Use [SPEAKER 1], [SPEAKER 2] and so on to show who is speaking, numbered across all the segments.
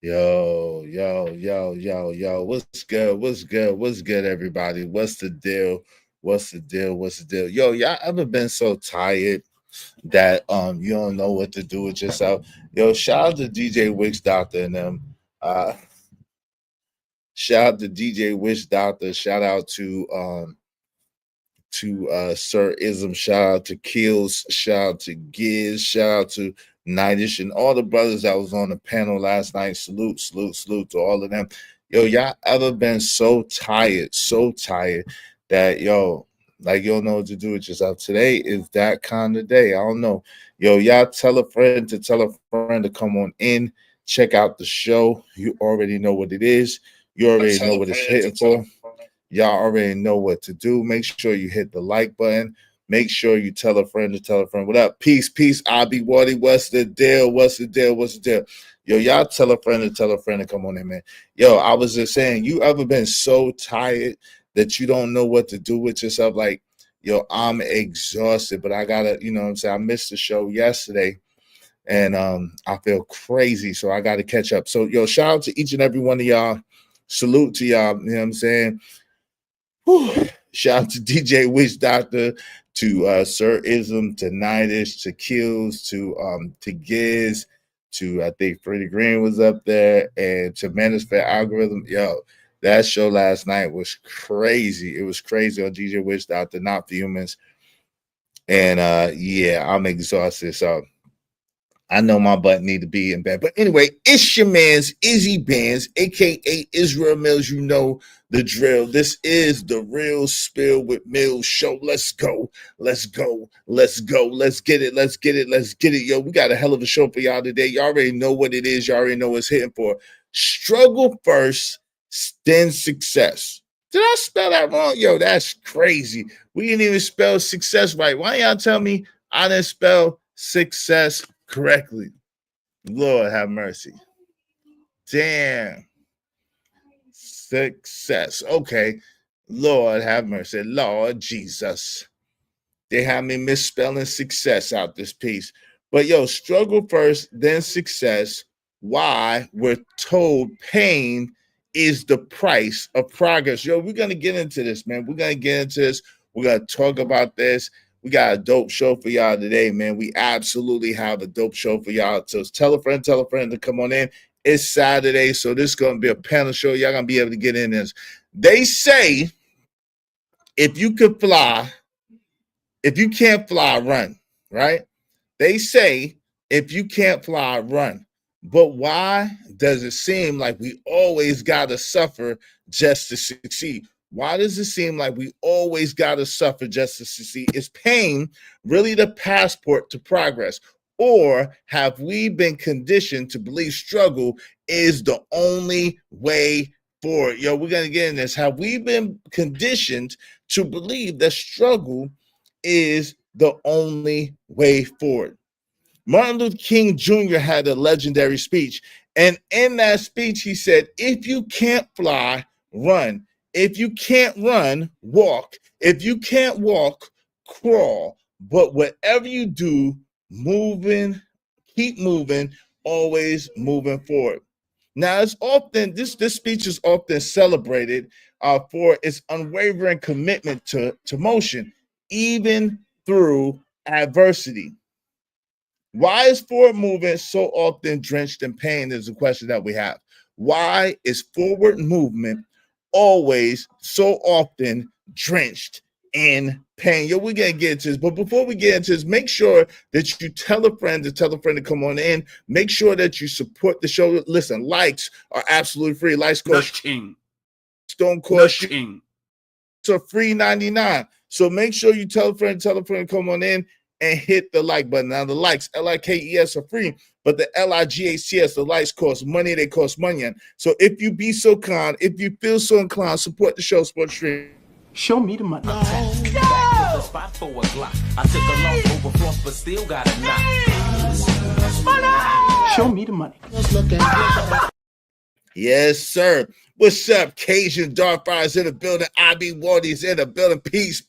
[SPEAKER 1] Yo. What's good? What's good, everybody? What's the deal? What's the deal? Yo, y'all ever been so tired that you don't know what to do with yourself? Yo, shout out to DJ Wix Doctor and them. Uh Shout out to DJ Witch Doctor. Shout out to Sir Ism, shout out to Kills, shout out to Giz, shout out to Nightish and all the brothers that was on the panel last night. Salute to all of them. Yo, y'all ever been so tired that like you don't know what to do with yourself? Today is that kind of day. I don't know. Yo, y'all tell a friend to come on in, check out the show. You already know what it is. You already know what it's hitting for. Y'all already know what to do. Make sure you hit the like button. Make sure you tell a friend to tell a friend. What up? Peace. I'll be Waddy. What's the deal? Yo, y'all tell a friend to come on in, man. Yo, I was just saying, you ever been so tired that you don't know what to do with yourself? Like, yo, I'm exhausted, but I gotta, you know what I'm saying? I missed the show yesterday and I feel crazy, so I gotta catch up. So, yo, shout out to each and every one of y'all. Salute to y'all, you know what I'm saying? Whew. Shout out to DJ Witch Doctor, to Sir Ism, to Nightish, to Kills, to Giz, to I think Freddie Green was up there, and to Manosphere Algorithm. Yo, that show last night was crazy. It was crazy on DJ Witch Doctor, Not for Humans. And yeah, I'm exhausted. So I know my butt need to be in bed. But anyway, it's your man's Izzy Bands, a.k.a. Israel Mills. You know the drill. This is the Real Spill with Mills show. Let's go. Let's get it. Yo, we got a hell of a show for y'all today. Y'all already know what it is. Y'all already know what's hitting for. Struggle first, then success. Did I spell that wrong? Yo, that's crazy. We didn't even spell success right. Why y'all tell me I didn't spell success correctly? Lord have mercy. Damn. Success. Okay. Lord have mercy. Lord Jesus. They have me misspelling success out this piece. But yo, struggle first, then success. Why we're told pain is the price of progress. Yo, we're going to get into this, man. We're going to talk about this. We got a dope show for y'all today, man. We absolutely have a dope show for y'all. So tell a friend to come on in. It's Saturday, so this is going to be a panel show. Y'all going to be able to get in this. They say if you can't fly, run, right? They say if you can't fly, run. But why does it seem like we always got to suffer just to succeed? Why does it seem like we always got to suffer just to succeed? Is pain really the passport to progress? Or have we been conditioned to believe struggle is the only way forward? Yo, we're going to get in this. Have we been conditioned to believe that struggle is the only way forward? Martin Luther King Jr. had a legendary speech. And in that speech, he said, if you can't fly, run. If you can't run, walk. If you can't walk, crawl. But whatever you do, keep moving, always moving forward. Now, it's often this speech is often celebrated for its unwavering commitment to motion, even through adversity. Why is forward movement so often drenched in pain is the question that we have. Why is forward movement always so often drenched in pain? Yo, we're going to get into this. But before we get into this, make sure that you tell a friend to come on in. Make sure that you support the show. Listen, likes are absolutely free. Likes cost don't cost you. So free 99. So make sure you tell a friend to come on in and hit the like button. Now the likes, L-I-K-E-S, are free, but the L-I-G-H-T-S, the likes cost money. They cost money. So if you be so kind, if you feel so inclined, support the show, support the stream.
[SPEAKER 2] Show me the money.
[SPEAKER 3] No. I took a long overflow, but still got a knot.
[SPEAKER 2] Show me the money.
[SPEAKER 1] Yes, sir. What's up, Cajun Dark Fires in the building? IB Wardy's in the building. Peace.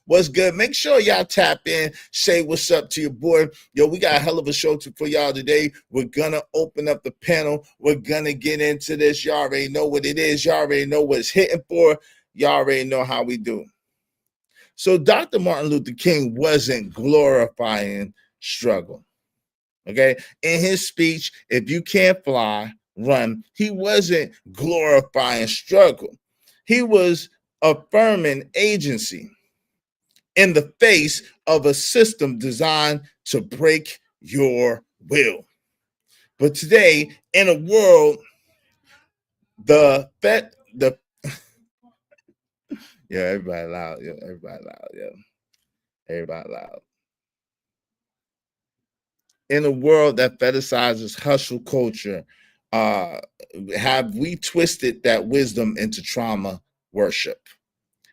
[SPEAKER 1] What's good? Make sure y'all tap in, say what's up to your boy. Yo, we got a hell of a show for y'all today. We're gonna open up the panel. We're gonna get into this. Y'all already know what it is. Y'all already know what it's hitting for. Y'all already know how we do. So Dr. Martin Luther King wasn't glorifying struggle. Okay. In his speech, if you can't fly, run, he wasn't glorifying struggle. He was affirming agency in the face of a system designed to break your will. But today, in a world, the yeah, everybody loud, yeah, everybody loud, yeah, everybody loud. In a world that fetishizes hustle culture, have we twisted that wisdom into trauma worship?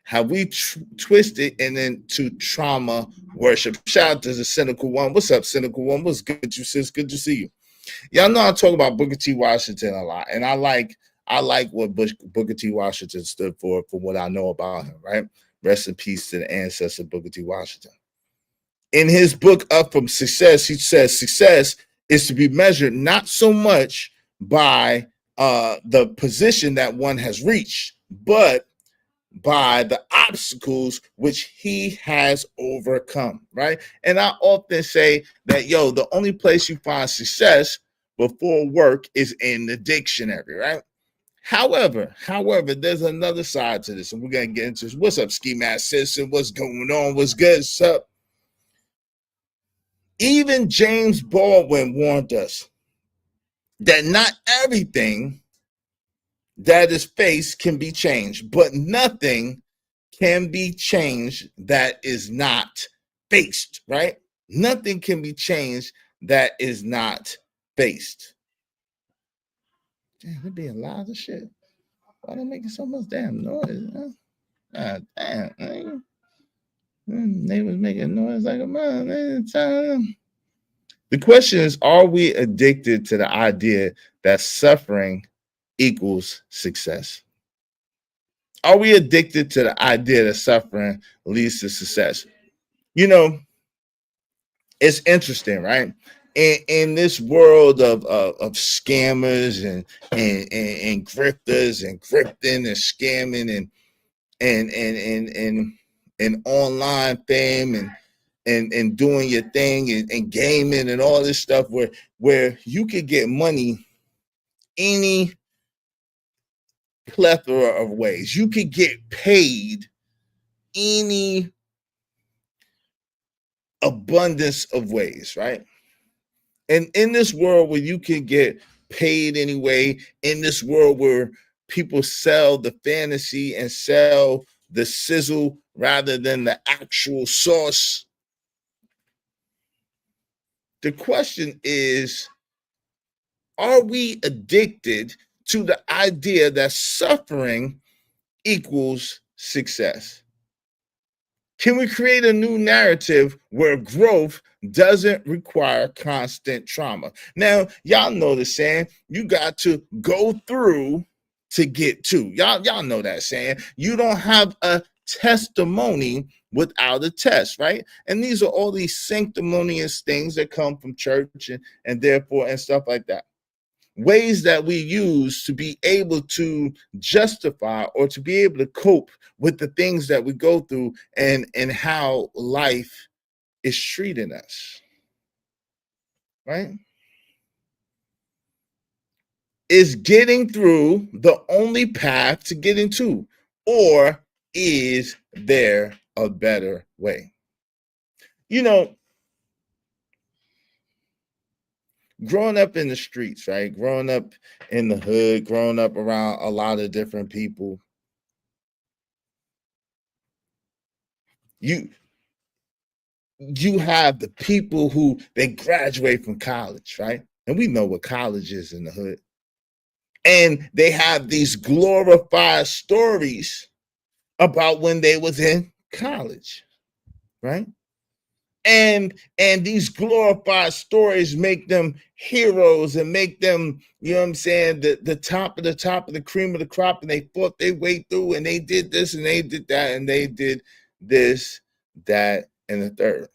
[SPEAKER 1] Have we twisted and into trauma worship? Shout out to the Cynical One. What's up, Cynical One? What's good, you sis? Good to see you. Y'all know I talk about Booker T. Washington a lot, and I like what Booker T. Washington stood for what I know about him, right? Rest in peace to the ancestor Booker T. Washington. In his book, Up From Success, he says success is to be measured not so much by the position that one has reached, but by the obstacles which he has overcome, right? And I often say that, yo, the only place you find success before work is in the dictionary, right? However, there's another side to this, and we're gonna get into this. What's up, Ski Mask Citizen? What's going on? What's good? What's up? Even James Baldwin warned us that not everything that is faced can be changed, but nothing can be changed that is not faced, right? Nothing can be changed that is not faced. Damn, they're being loud as shit. Why they making so much damn noise? Huh? God damn, man. They was making noise like a man. The question is, are we addicted to the idea that suffering equals success? Are we addicted to the idea that suffering leads to success? You know, it's interesting, right? In this world of scammers and grifters and grifting and scamming and online fame and doing your thing and gaming and all this stuff where you could get money any plethora of ways. You could get paid any abundance of ways, right? And in this world where you can get paid anyway, in this world where people sell the fantasy and sell the sizzle rather than the actual sauce, the question is, are we addicted to the idea that suffering equals success? Can we create a new narrative where growth doesn't require constant trauma? Now, y'all know the saying, you got to go through to get to. Y'all know that saying. You don't have a testimony without a test, right? And these are all these sanctimonious things that come from church and therefore and stuff like that. Ways that we use to be able to justify or to be able to cope with the things that we go through and how life is treating us, right? Is getting through the only path to getting to, or is there a better way? You know, growing up in the streets, right? Growing up in the hood, growing up around a lot of different people, you have the people who they graduate from college, right? And we know what college is in the hood. And they have these glorified stories about when they was in college, right? And these glorified stories make them heroes and make them, you know what I'm saying, the top of the cream of the crop, and they fought their way through and they did this and they did that and they did this, that, and the third.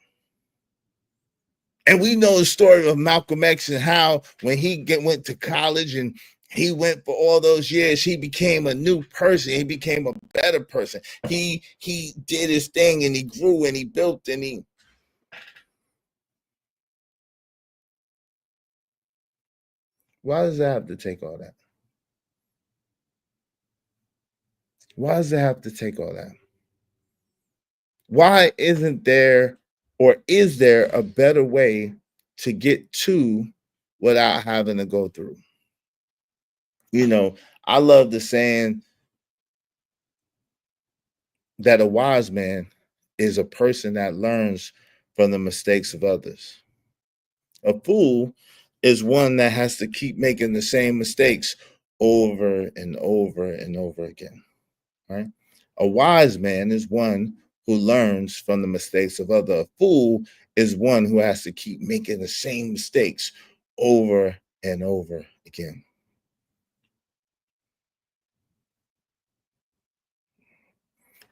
[SPEAKER 1] And we know the story of Malcolm X and how when he went to college and he went for all those years, he became a new person. He became a better person. He did his thing and he grew and he built and he. Why does that have to take all that? Why does it have to take all that? Why isn't there, or is there a better way to get to without having to go through? You know, I love the saying that a wise man is a person that learns from the mistakes of others. A fool is one that has to keep making the same mistakes over and over and over again. Right? A wise man is one who learns from the mistakes of others. A fool is one who has to keep making the same mistakes over and over again.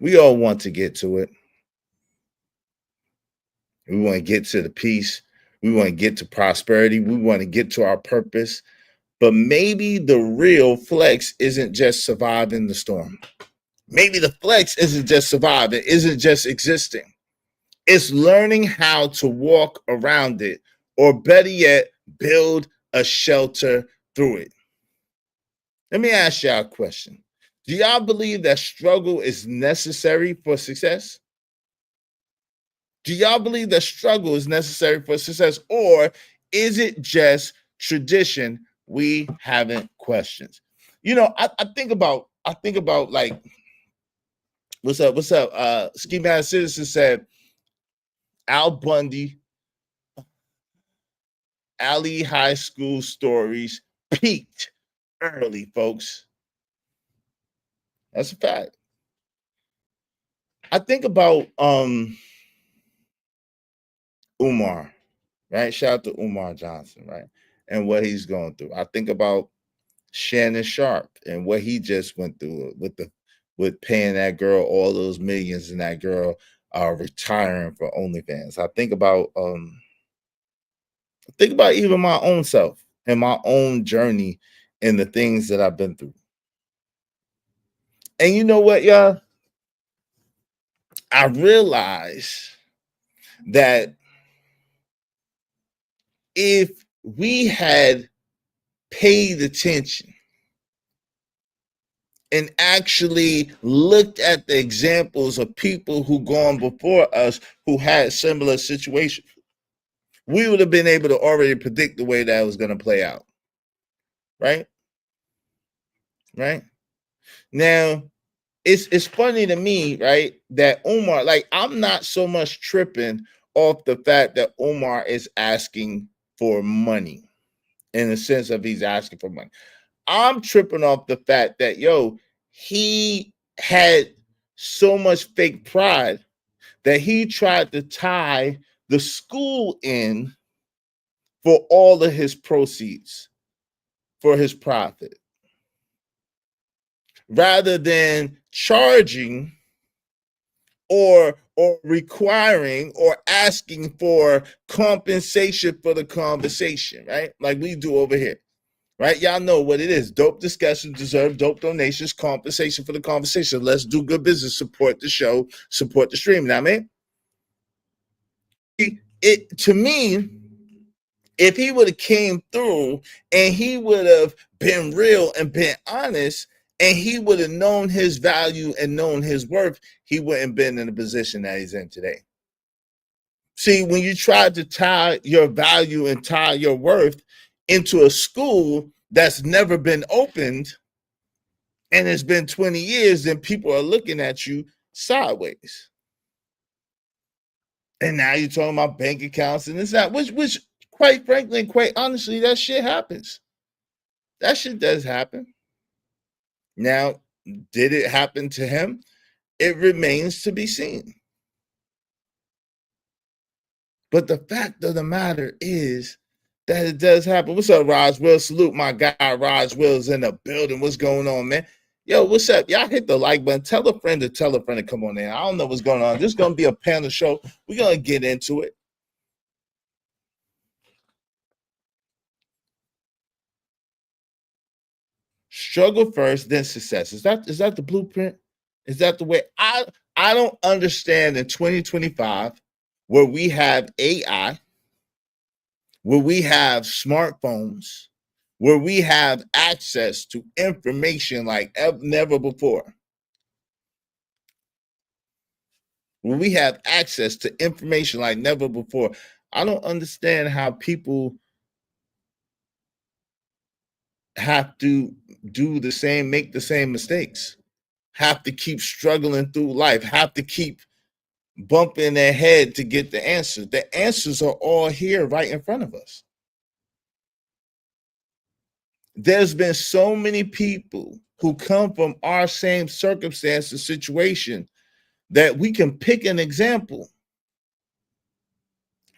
[SPEAKER 1] We all want to get to it. We want to get to the peace. We want to get to prosperity. We want to get to our purpose. But maybe the real flex isn't just surviving the storm. Maybe the flex isn't just surviving, isn't just existing. It's learning how to walk around it, or better yet, build a shelter through it. Let me ask y'all a question. Do y'all believe that struggle is necessary for success? Do y'all believe that struggle is necessary for success, or is it just tradition we haven't questioned? You know, I think about like, what's up? Ski Mask Citizen said Al Bundy, Alley High School stories peaked early, folks. That's a fact. I think about Umar, right? Shout out to Umar Johnson, right? And what he's going through. I think about Shannon Sharp and what he just went through with paying that girl all those millions and that girl retiring for OnlyFans. I think about even my own self and my own journey and the things that I've been through. And you know what, y'all? I realize that if we had paid attention and actually looked at the examples of people who gone before us who had similar situations, we would have been able to already predict the way that was going to play out. Right? Now, it's funny to me, right, that Umar, like, I'm not so much tripping off the fact that Umar is asking for money in the sense of he's asking for money. I'm tripping off the fact that, he had so much fake pride that he tried to tie the school in for all of his proceeds, for his profit, rather than charging or requiring or asking for compensation for the conversation, right? Like we do over here, right? Y'all know what it is. Dope discussions deserve dope donations, compensation for the conversation. Let's do good business, support the show, support the stream. Now, man, it to me, if he would have came through and he would have been real and been honest, and he would have known his value and known his worth, he wouldn't have been in the position that he's in today. See, when you try to tie your value and tie your worth into a school that's never been opened and it's been 20 years, then people are looking at you sideways. And now you're talking about bank accounts and this, that, which quite frankly and quite honestly, that shit happens. That shit does happen. Now, did it happen to him? It remains to be seen. But the fact of the matter is that it does happen. What's up, Raj Will? Salute my guy, Raj Will's in the building. What's going on, man? Yo, what's up? Y'all hit the like button. Tell a friend to come on in. I don't know what's going on. This is gonna be a panel show. We're gonna get into it. Struggle first, then success. Is that the blueprint? Is that the way? I don't understand in 2025 where we have AI, where we have smartphones, where we have access to information like never before. When we have access to information like never before, I don't understand how people have to make the same mistakes, have to keep struggling through life, have to keep bumping their head to get the answers. The answers are all here right in front of us. There's been so many people who come from our same circumstance and situation that we can pick an example.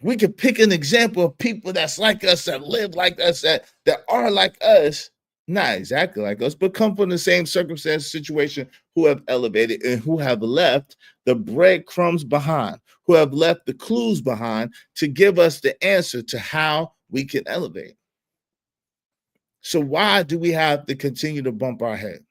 [SPEAKER 1] We can pick an example of people that's like us, that live like us, that are like us, not exactly like us, but come from the same circumstance situation, who have elevated and who have left the breadcrumbs behind, who have left the clues behind to give us the answer to how we can elevate. So why do we have to continue to bump our head?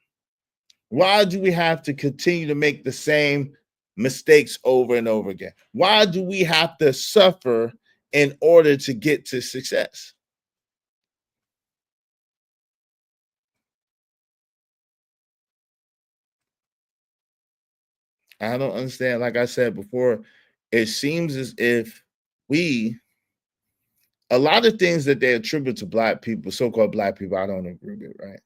[SPEAKER 1] Why do we have to continue to make the same mistakes over and over again? Why do we have to suffer in order to get to success? I don't understand. Like I said before, it seems as if a lot of things that they attribute to black people, so-called black people, I don't agree with, right?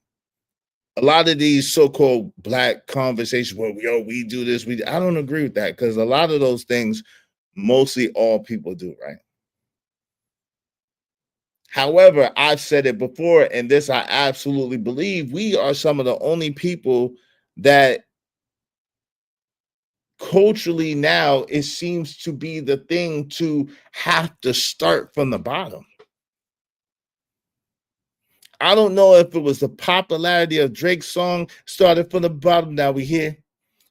[SPEAKER 1] A lot of these so-called black conversations where we do this, I don't agree with that, because a lot of those things mostly all people do, right? However, I've said it before, and this I absolutely believe, we are some of the only people that culturally now it seems to be the thing to have to start from the bottom. I don't know if it was the popularity of Drake's song, started from the bottom, now we here.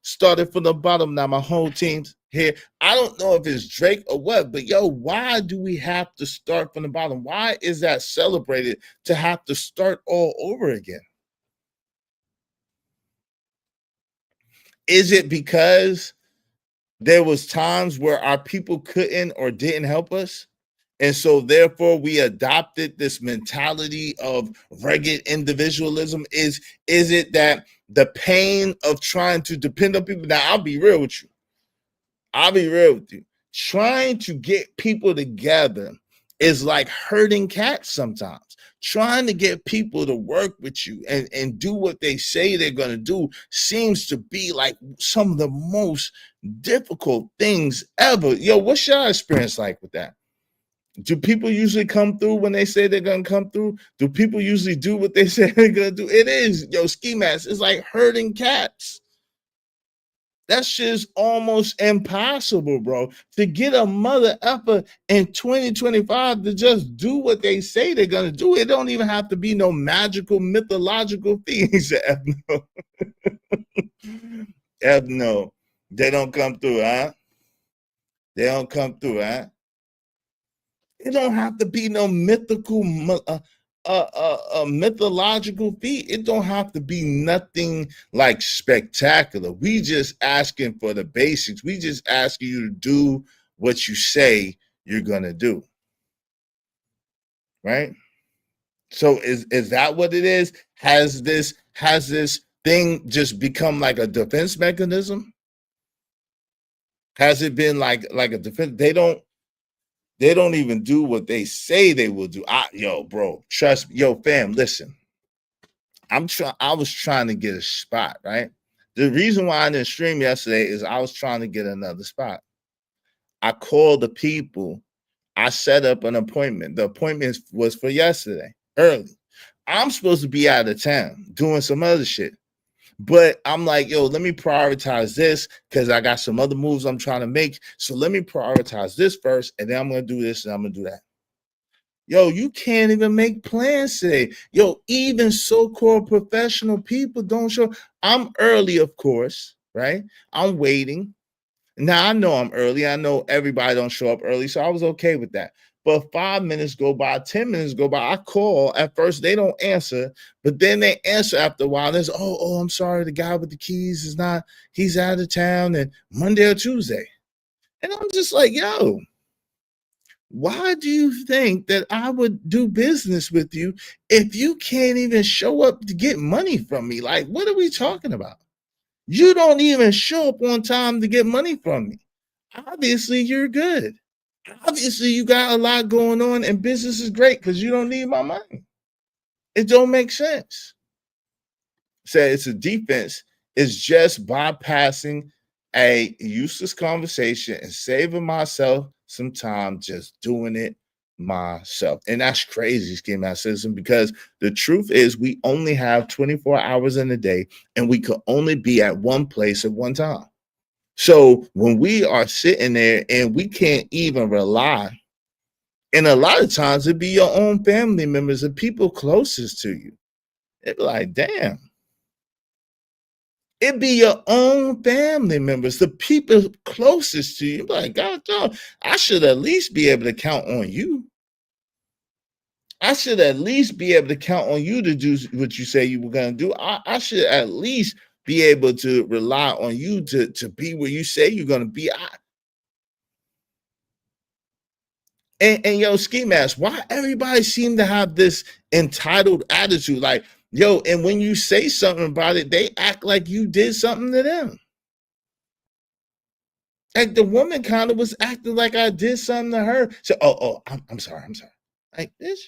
[SPEAKER 1] Started from the bottom, now my whole team's here. I don't know if it's Drake or what, but yo, why do we have to start from the bottom? Why is that celebrated to have to start all over again? Is it because there was times where our people couldn't or didn't help us? And so therefore we adopted this mentality of rugged individualism. Is it that the pain of trying to depend on people? Now, I'll be real with you. Trying to get people together is like herding cats sometimes. Trying to get people to work with you and do what they say they're going to do seems to be like some of the most difficult things ever. Yo, what's your experience like with that? Do people usually come through when they say they're gonna come through? Do people usually do what they say they're gonna do? It is, yo, ski mask. It's like herding cats. That shit's almost impossible, bro. To get a mother effer in 2025 to just do what they say they're gonna do. It don't even have to be no magical, mythological things. No. No. They don't come through, huh? They don't come through, huh? It don't have to be no mythical, mythological feat. It don't have to be nothing like spectacular. We just asking for the basics. We just asking you to do what you say you're gonna do, right? So is that what it is? Has this thing just become like a defense mechanism? Has it been like a defense? They don't even do what they say they will do. Yo, bro, trust me. Yo, fam, listen. I was trying to get a spot, right? The reason why I didn't stream yesterday is I was trying to get another spot. I called the people. I set up an appointment. The appointment was for yesterday, early. I'm supposed to be out of town doing some other shit. But I'm like, yo, let me prioritize this because I got some other moves I'm trying to make. So let me prioritize this first, and then I'm going to do this and I'm going to do that. Yo, you can't even make plans today. Yo, even so-called professional people don't show. I'm early, of course, right? I'm waiting. Now I know I'm early. I know everybody don't show up early, so I was okay with that. But 5 minutes go by, 10 minutes go by. I call. At first, they don't answer, but then they answer after a while. There's, I'm sorry, the guy with the keys is not, he's out of town, and Monday or Tuesday. And I'm just like, yo, why do you think that I would do business with you if you can't even show up to get money from me? Like, what are we talking about? You don't even show up on time to get money from me. Obviously, you're good. Obviously, you got a lot going on and business is great because you don't need my money. It don't make sense. Say it's a defense. It's just bypassing a useless conversation and saving myself some time just doing it myself. And that's crazy, Ski Master Citizen, because the truth is we only have 24 hours in a day and we could only be at one place at one time. So when we are sitting there and we can't even rely, and a lot of times it'd be your own family members, the people closest to you. It'd be like, damn. It'd be your own family members, the people closest to you. Like, God, dog, I should at least be able to count on you. I should at least be able to count on you to do what you say you were going to do. I should at least be able to rely on you to be where you say you're going to be. And yo, Ski Mask, why everybody seem to have this entitled attitude? Like, yo, and when you say something about it, they act like you did something to them. Like the woman kind of was acting like I did something to her. So, I'm sorry. Like, bitch.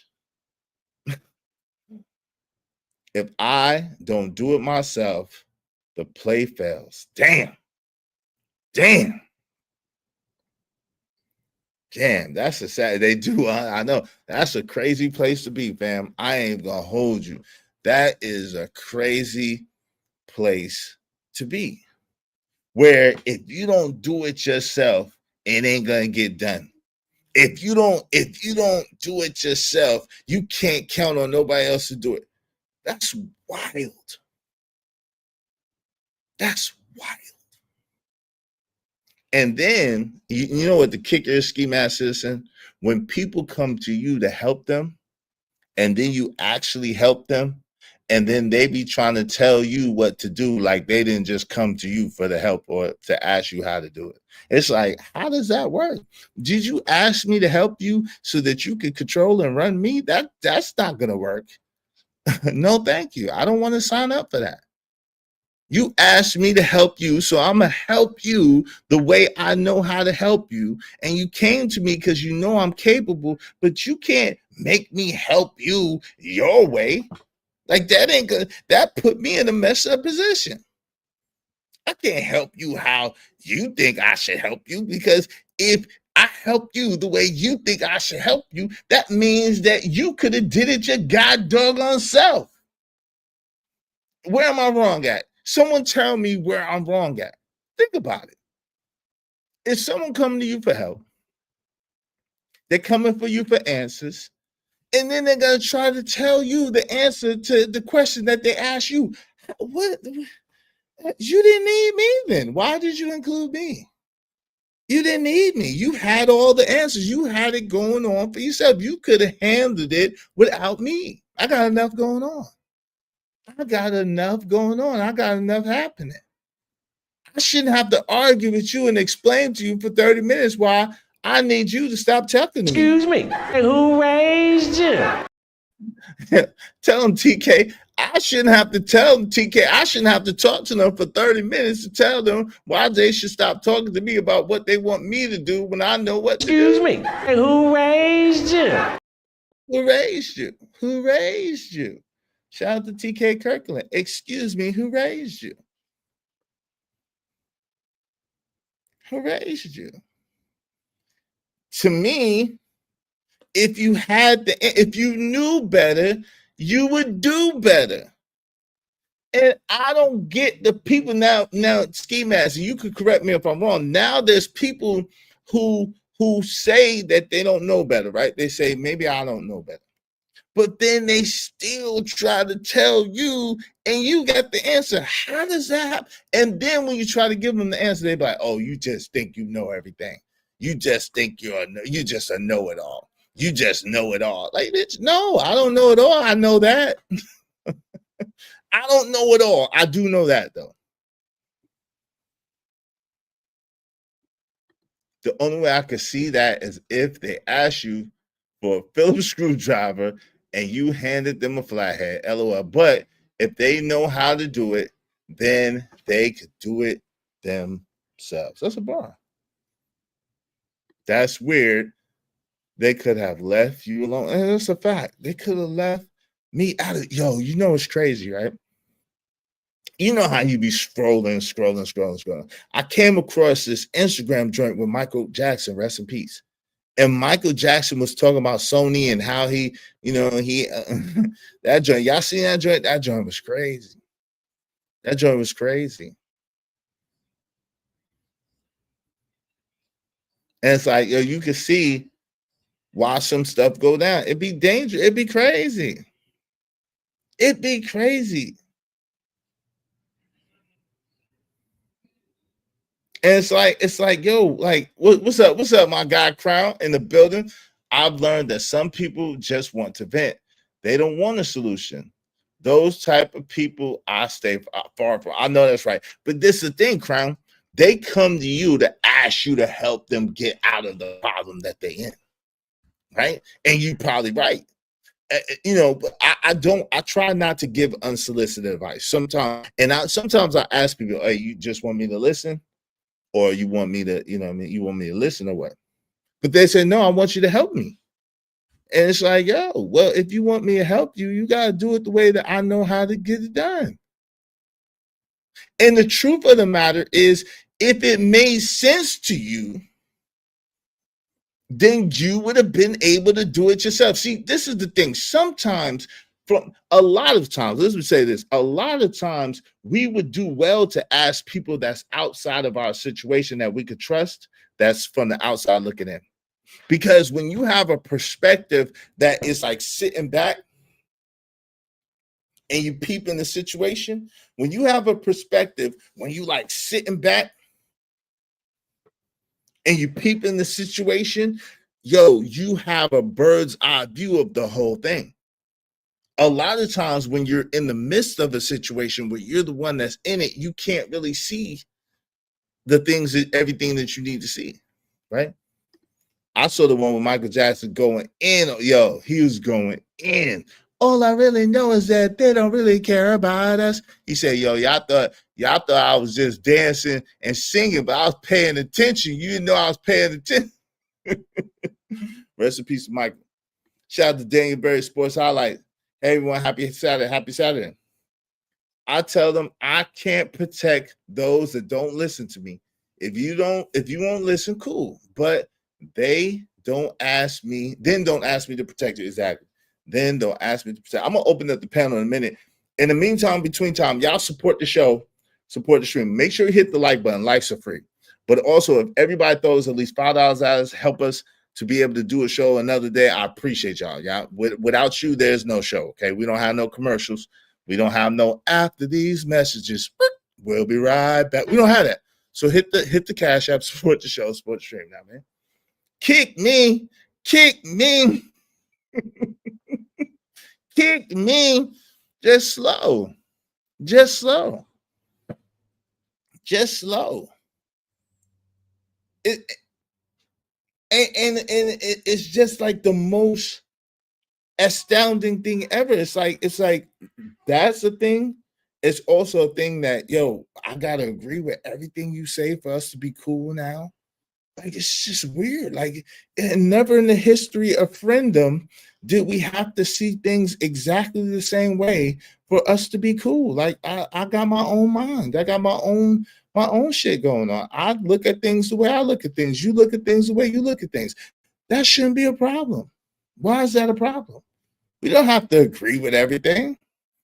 [SPEAKER 1] If I don't do it myself, the play fails. Damn, that's a sad. They do. I know that's a crazy place to be, fam. I ain't gonna hold you. That is a crazy place to be. Where if you don't do it yourself, it ain't gonna get done. If you don't do it yourself, you can't count on nobody else to do it. That's wild. That's wild. And then you know what the kicker is, Ski Mask Citizen? When people come to you to help them, and then you actually help them, and then they be trying to tell you what to do, like they didn't just come to you for the help or to ask you how to do it. It's like, how does that work? Did you ask me to help you so that you could control and run me? That's not gonna work. No, thank you. I don't want to sign up for that. You asked me to help you, so I'm going to help you the way I know how to help you. And you came to me because you know I'm capable, but you can't make me help you your way. Like that ain't good. That put me in a messed up position. I can't help you how you think I should help you, because if I help you the way you think I should help you, that means that you could have did it your god doggone self. Where am I wrong at? Someone tell me where I'm wrong at. Think about it. If someone coming to you for help, they're coming for you for answers, and then they're going to try to tell you the answer to the question that they asked you. What? You didn't need me then. Why did you include me? You didn't need me. You had all the answers. You had it going on for yourself. You could have handled it without me. I got enough going on. I got enough happening. I shouldn't have to argue with you and explain to you for 30 minutes why I need you to stop talking to me.
[SPEAKER 2] Excuse me, who raised you?
[SPEAKER 1] Tell them, TK, I shouldn't have to tell them, TK, I shouldn't have to talk to them for 30 minutes to tell them why they should stop talking to me about what they want me to do when I know what to do.
[SPEAKER 2] Excuse me, who raised you?
[SPEAKER 1] Who raised you? Who raised you? Shout out to TK Kirkland. Excuse me, who raised you? Who raised you? To me, if you knew better, you would do better. And I don't get the people now, Ski Mask, and you could correct me if I'm wrong. Now there's people who who say that they don't know better, right? They say, maybe I don't know better. But then they still try to tell you, and you got the answer. How does that happen? And then when you try to give them the answer, they're like, oh, you just think you know everything. You just think you're just a know-it-all. You just know it all. Like, bitch, no, I don't know it all. I know that. I don't know it all. I do know that, though. The only way I could see that is if they ask you for a Phillips screwdriver and you handed them a flathead, LOL. But if they know how to do it, then they could do it themselves. That's a bar. That's weird. They could have left you alone. And that's a fact. They could have left me out of, yo, you know it's crazy, right? You know how you be scrolling. I came across this Instagram joint with Michael Jackson, rest in peace. And Michael Jackson was talking about Sony and how he that joint. Y'all seen that joint? That joint was crazy. That joint was crazy. And it's like, yo, you can see why some stuff go down. It'd be dangerous. It'd be crazy. It'd be crazy. And it's like, yo, like, what's up? What's up, my guy Crown in the building? I've learned that some people just want to vent. They don't want a solution. Those type of people I stay far from. I know that's right. But this is the thing, Crown. They come to you to ask you to help them get out of the problem that they're in. Right? And you're probably right. But I try not to give unsolicited advice. Sometimes I ask people, hey, you just want me to listen? Or you want me to, you want me to listen or what? But they say, no, I want you to help me. And it's like, yo, well, if you want me to help you, you got to do it the way that I know how to get it done. And the truth of the matter is, if it made sense to you, then you would have been able to do it yourself. See, this is the thing. Sometimes, a lot of times we would do well to ask people that's outside of our situation that we could trust, that's from the outside looking in. Because when you have a perspective that is like sitting back and you peep in the situation, when you have a perspective, when you like sitting back and you peep in the situation, yo, you have a bird's eye view of the whole thing. A lot of times when you're in the midst of a situation where you're the one that's in it, you can't really see everything that you need to see, right? I saw the one with Michael Jackson going in. Yo, he was going in. All I really know is that they don't really care about us. He said, yo, y'all thought I was just dancing and singing, but I was paying attention. You didn't know I was paying attention. Rest in peace, Michael. Shout out to Daniel Berry Sports Highlight. Hey, everyone, happy Saturday. Happy Saturday. I tell them I can't protect those that don't listen to me. If you won't listen, cool. But they don't ask me, then don't ask me to protect you. Exactly. Then don't ask me to protect. I'm gonna open up the panel in a minute. In the meantime, between time, y'all support the show, support the stream. Make sure you hit the like button. Likes are free. But also, if everybody throws at least $5 at us, help us to be able to do a show another day. I appreciate y'all. Y'all, without you, there's no show. Okay, we don't have no commercials. We don't have no after these messages. We'll be right back. We don't have that. So hit the Cash App, support the show, support the stream now, man. Kick me. Kick me. Kick me. Just slow. Just slow. Just slow. It's just like the most astounding thing ever. It's like that's the thing. It's also a thing that, yo, I gotta agree with everything you say for us to be cool now. Like, it's just weird. Like, and never in the history of frienddom did we have to see things exactly the same way for us to be cool. Like, I got my own mind. I got my own shit going on. I look at things the way I look at things. You look at things the way you look at things. That shouldn't be a problem. Why is that a problem? We don't have to agree with everything.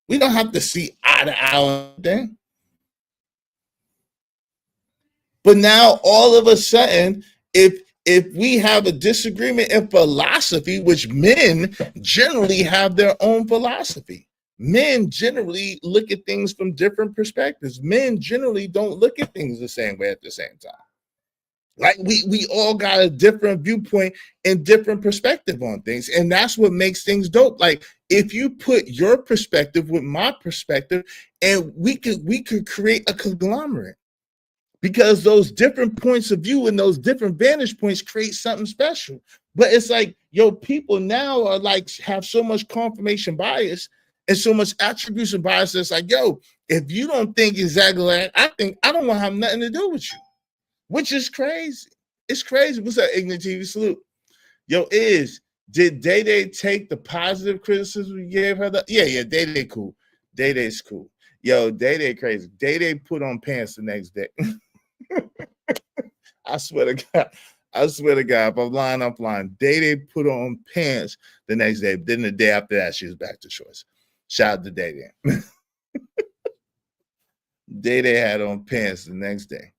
[SPEAKER 1] We don't have to see eye to eye on everything. But now all of a sudden, if if we have a disagreement in philosophy, which men generally have their own philosophy, men generally look at things from different perspectives. Men generally don't look at things the same way at the same time. Like we all got a different viewpoint and different perspective on things, and that's what makes things dope. Like if you put your perspective with my perspective, and we could create a conglomerate, because those different points of view and those different vantage points create something special. But it's like, yo, people now are like have so much confirmation bias and so much attribution bias. It's like, yo, if you don't think exactly like I think, I don't want to have nothing to do with you. Which is crazy. It's crazy. What's up, Ignorant TV? Salute. Yo, did Day Day take the positive criticism we gave her? Yeah, Day Day cool. Day Day's cool. Yo, Day Day crazy. Day Day put on pants the next day. I swear to God. If I'm lying, I'm lying. Day Day put on pants the next day. Then the day after that, she was back to shorts. Shout out to Day Day. Day Day had on pants the next day.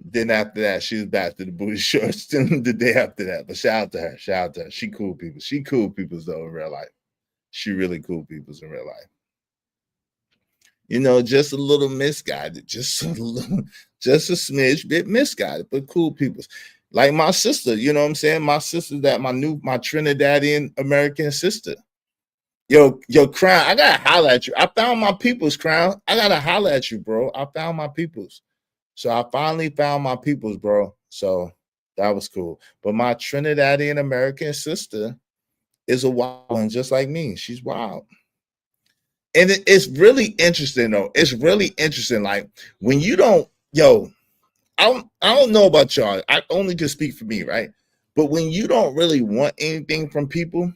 [SPEAKER 1] Then after that, she was back to the booty shorts the day after that. But shout out to her. She cool people. She cool people though in real life. She really cool people in real life. You know, just a little misguided, just a smidge bit misguided, but cool people. Like my sister, you know what I'm saying? My sister, my Trinidadian American sister. Yo, Crown, I gotta holler at you. I found my peoples, Crown. I gotta holler at you, bro. I found my peoples. So I finally found my peoples, bro. So that was cool. But my Trinidadian American sister is a wild one, just like me. She's wild. And it's really interesting, though. It's really interesting. Like when you don't, I don't know about y'all. I only can speak for me, right? But when you don't really want anything from people,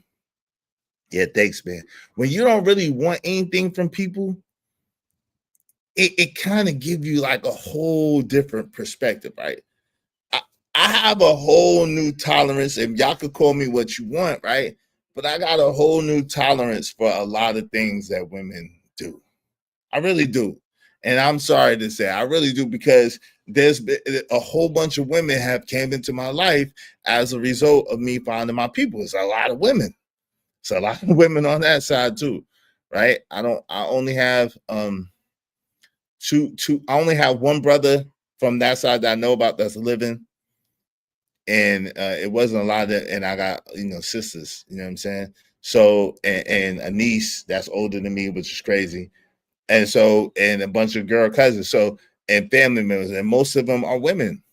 [SPEAKER 1] yeah, thanks, man. When you don't really want anything from people, it kind of gives you like a whole different perspective, right? I have a whole new tolerance, and y'all could call me what you want, right? But I got a whole new tolerance for a lot of things that women do. I really do. And I'm sorry to say, I really do, because there's been a whole bunch of women have came into my life as a result of me finding my people. It's a lot of women. It's a lot of women on that side too, right? I only have I only have one brother from that side that I know about that's living, and it wasn't a lot of that. And I got sisters, you know what I'm saying? So and a niece that's older than me, which is crazy, and so and a bunch of girl cousins, so and family members, and most of them are women.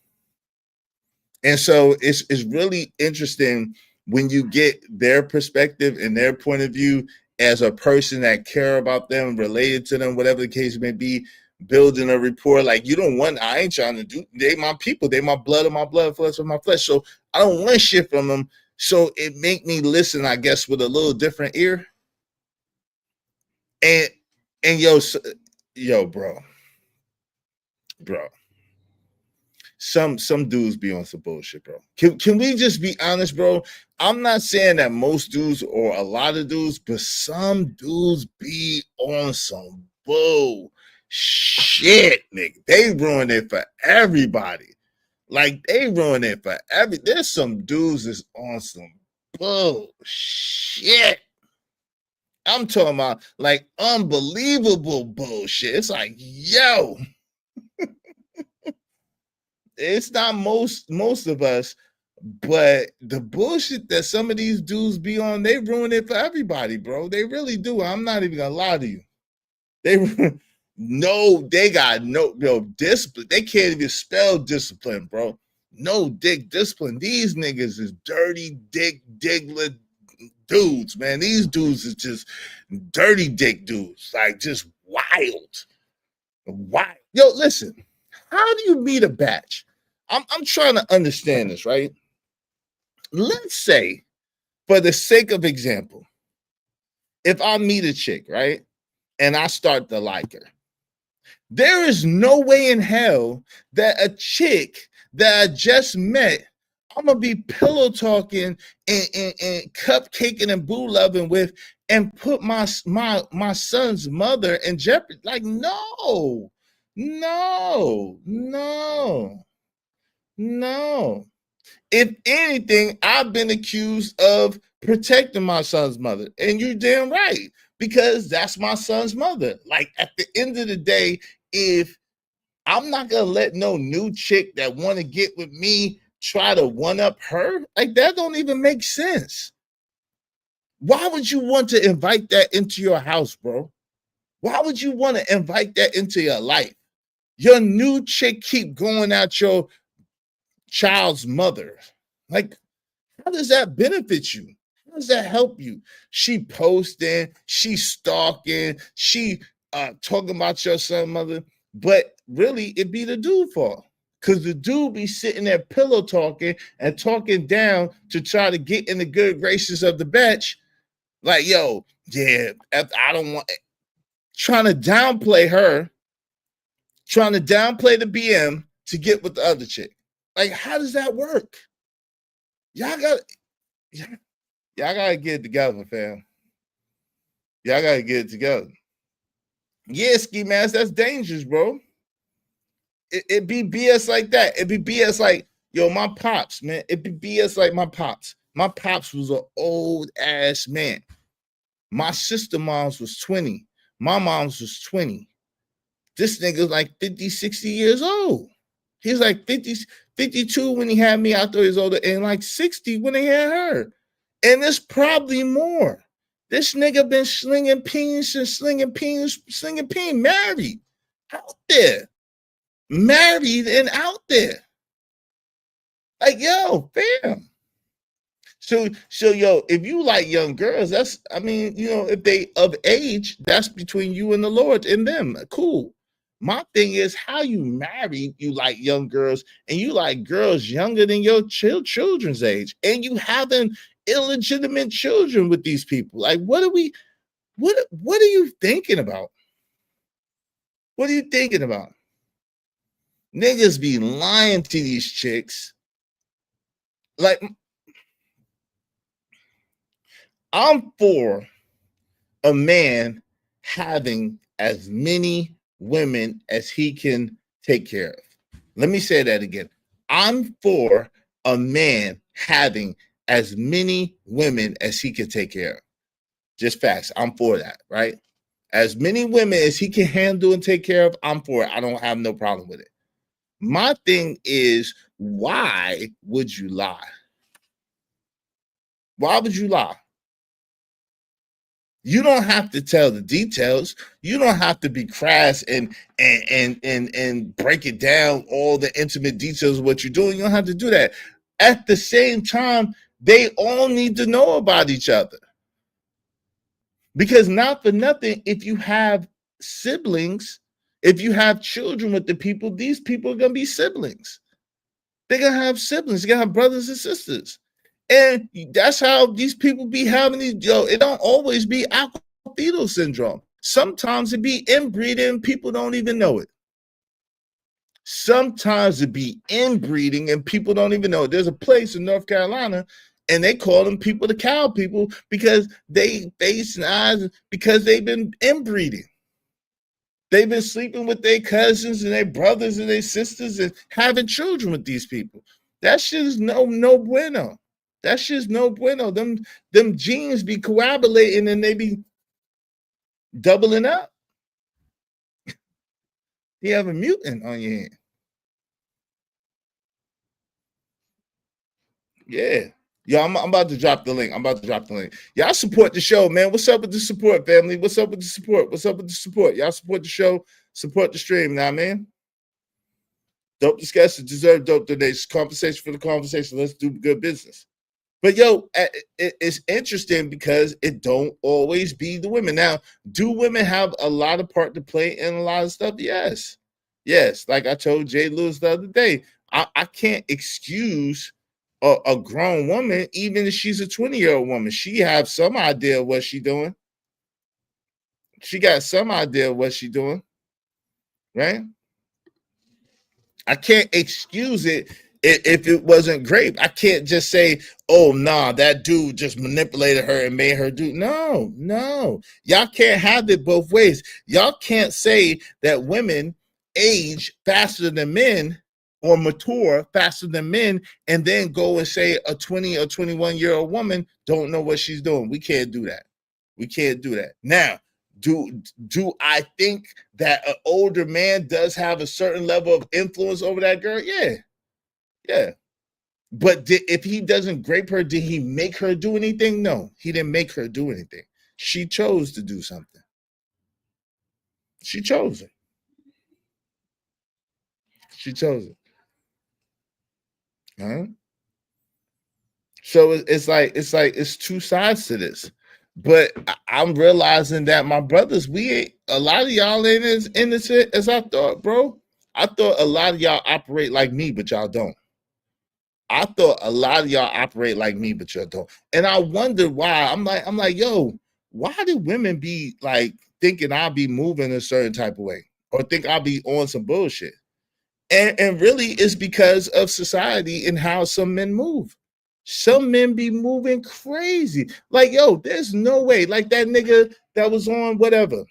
[SPEAKER 1] And so it's really interesting when you get their perspective and their point of view as a person that care about them, related to them, whatever the case may be, building a rapport. Like I ain't trying to do, they my people, they my blood of my blood, flesh of my flesh. So I don't want shit from them. So it make me listen, I guess, with a little different ear. And bro. Some dudes be on some bullshit, bro. Can we just be honest, bro? I'm not saying that most dudes or a lot of dudes, but some dudes be on some bullshit, nigga. They ruin it for everybody. Like they ruin it for there's some dudes that's on some bullshit. I'm talking about like unbelievable bullshit. It's like, yo. It's not most of us, but the bullshit that some of these dudes be on, they ruin it for everybody, bro. They really do. I'm not even gonna lie to you. They got no discipline. They can't even spell discipline, bro. No dick discipline. These niggas is dirty dick diggler dudes, man. These dudes is just dirty dick dudes, like just wild. Yo, listen. How do you meet a batch? I'm trying to understand this, right? Let's say, for the sake of example, if I meet a chick, right, and I start to like her, there is no way in hell that a chick that I just met, I'm gonna be pillow talking and cupcaking and boo loving with, and put my son's mother in jeopardy. Like, no. No. If anything, I've been accused of protecting my son's mother. And you're damn right, because that's my son's mother. Like, at the end of the day, if I'm not gonna let no new chick that want to get with me try to one up her, like, that don't even make sense. Why would you want to invite that into your house, bro? Why would you want to invite that into your life? Your new chick keep going at your child's mother. Like, how does that benefit you? How does that help you? She posting, she stalking, she talking about your son mother, but really it be the dude fault. Because the dude be sitting there pillow talking and talking down to try to get in the good graces of the bench. Like, yo, yeah, I don't want, trying to downplay her, trying to downplay the BM to get with the other chick. Like, how does that work? Y'all gotta get it together, fam. Y'all gotta get it together. Yeah, Ski Mask, that's dangerous, bro. It be BS like that. It be BS like, yo, my pops, man. It be BS like my pops. My pops was an old ass man. My sister mom's was 20. My mom's was 20. This nigga's like 50, 60 years old. He's like 50, 52 when he had me. I thought he was older, and like 60 when they had her. And there's probably more. This nigga been slinging peens and slinging peens, married, out there. Married and out there. Like, yo, fam. So yo, if you like young girls, that's, I mean, you know, if they of age, that's between you and the Lord and them. Cool. My thing is, how you married, you like young girls, and you like girls younger than your children's age, and you having illegitimate children with these people. Like, what are you thinking about? What are you thinking about? Niggas be lying to these chicks. Like, I'm for a man having as many women as he can take care of. Let me say that again. I'm for a man having as many women as he can take care of. Just facts. I'm for that, right? As many women as he can handle and take care of, I'm for it. I don't have no problem with it. My thing is, why would you lie? Why would you lie? You don't have to tell the details. You don't have to be crass and break it down, all the intimate details of what you're doing. You don't have to do that. At the same time, they all need to know about each other. Because not for nothing, if you have siblings, if you have children with the people, these people are going to be siblings. They're going to have siblings. They're going to have brothers and sisters. And that's how these people be having these, it don't always be alpha fetal syndrome. Sometimes it be inbreeding, people don't even know it. Sometimes it be inbreeding and people don't even know it. There's a place in North Carolina and they call them people the cow people because they face and eyes because they've been inbreeding. They've been sleeping with their cousins and their brothers and their sisters and having children with these people. That shit is no bueno. That shit's no bueno. Them genes be coagulating and they be doubling up. You have a mutant on your hand. Yeah. Yo, I'm about to drop the link. Y'all support the show, man. What's up with the support, family? What's up with the support? Y'all support the show. Support the stream now, man. Dope discussion, deserve dope donations. Conversation for the conversation. Let's do good business. But yo, it's interesting because it don't always be the women. Now, do women have a lot of part to play in a lot of stuff? Yes. Like I told Jay Lewis the other day, I can't excuse a grown woman, even if she's a 20-year-old woman. She have some idea of what she's doing. She got some idea of what she's doing, right? I can't excuse it if it wasn't great. I can't just say, oh, nah, that dude just manipulated her and made her do. No. Y'all can't have it both ways. Y'all can't say that women age faster than men or mature faster than men, and then go and say a 20 or 21-year-old woman don't know what she's doing. We can't do that. We can't do that. Now, do I think that an older man does have a certain level of influence over that girl? Yeah. Yeah. But if he doesn't grape her, did he make her do anything? No, he didn't make her do anything. She chose to do something. She chose it. She chose it. Huh? So it's two sides to this. But I'm realizing that my brothers, we ain't, a lot of y'all ain't as innocent as I thought, bro. I thought a lot of y'all operate like me, but y'all don't. I thought a lot of y'all operate like me, but y'all don't. And I wonder why. I'm like, yo, why do women be like thinking I'll be moving a certain type of way or think I'll be on some bullshit? And really it's because of society and how some men move. Some men be moving crazy. Like, yo, there's no way. Like that nigga that was on whatever.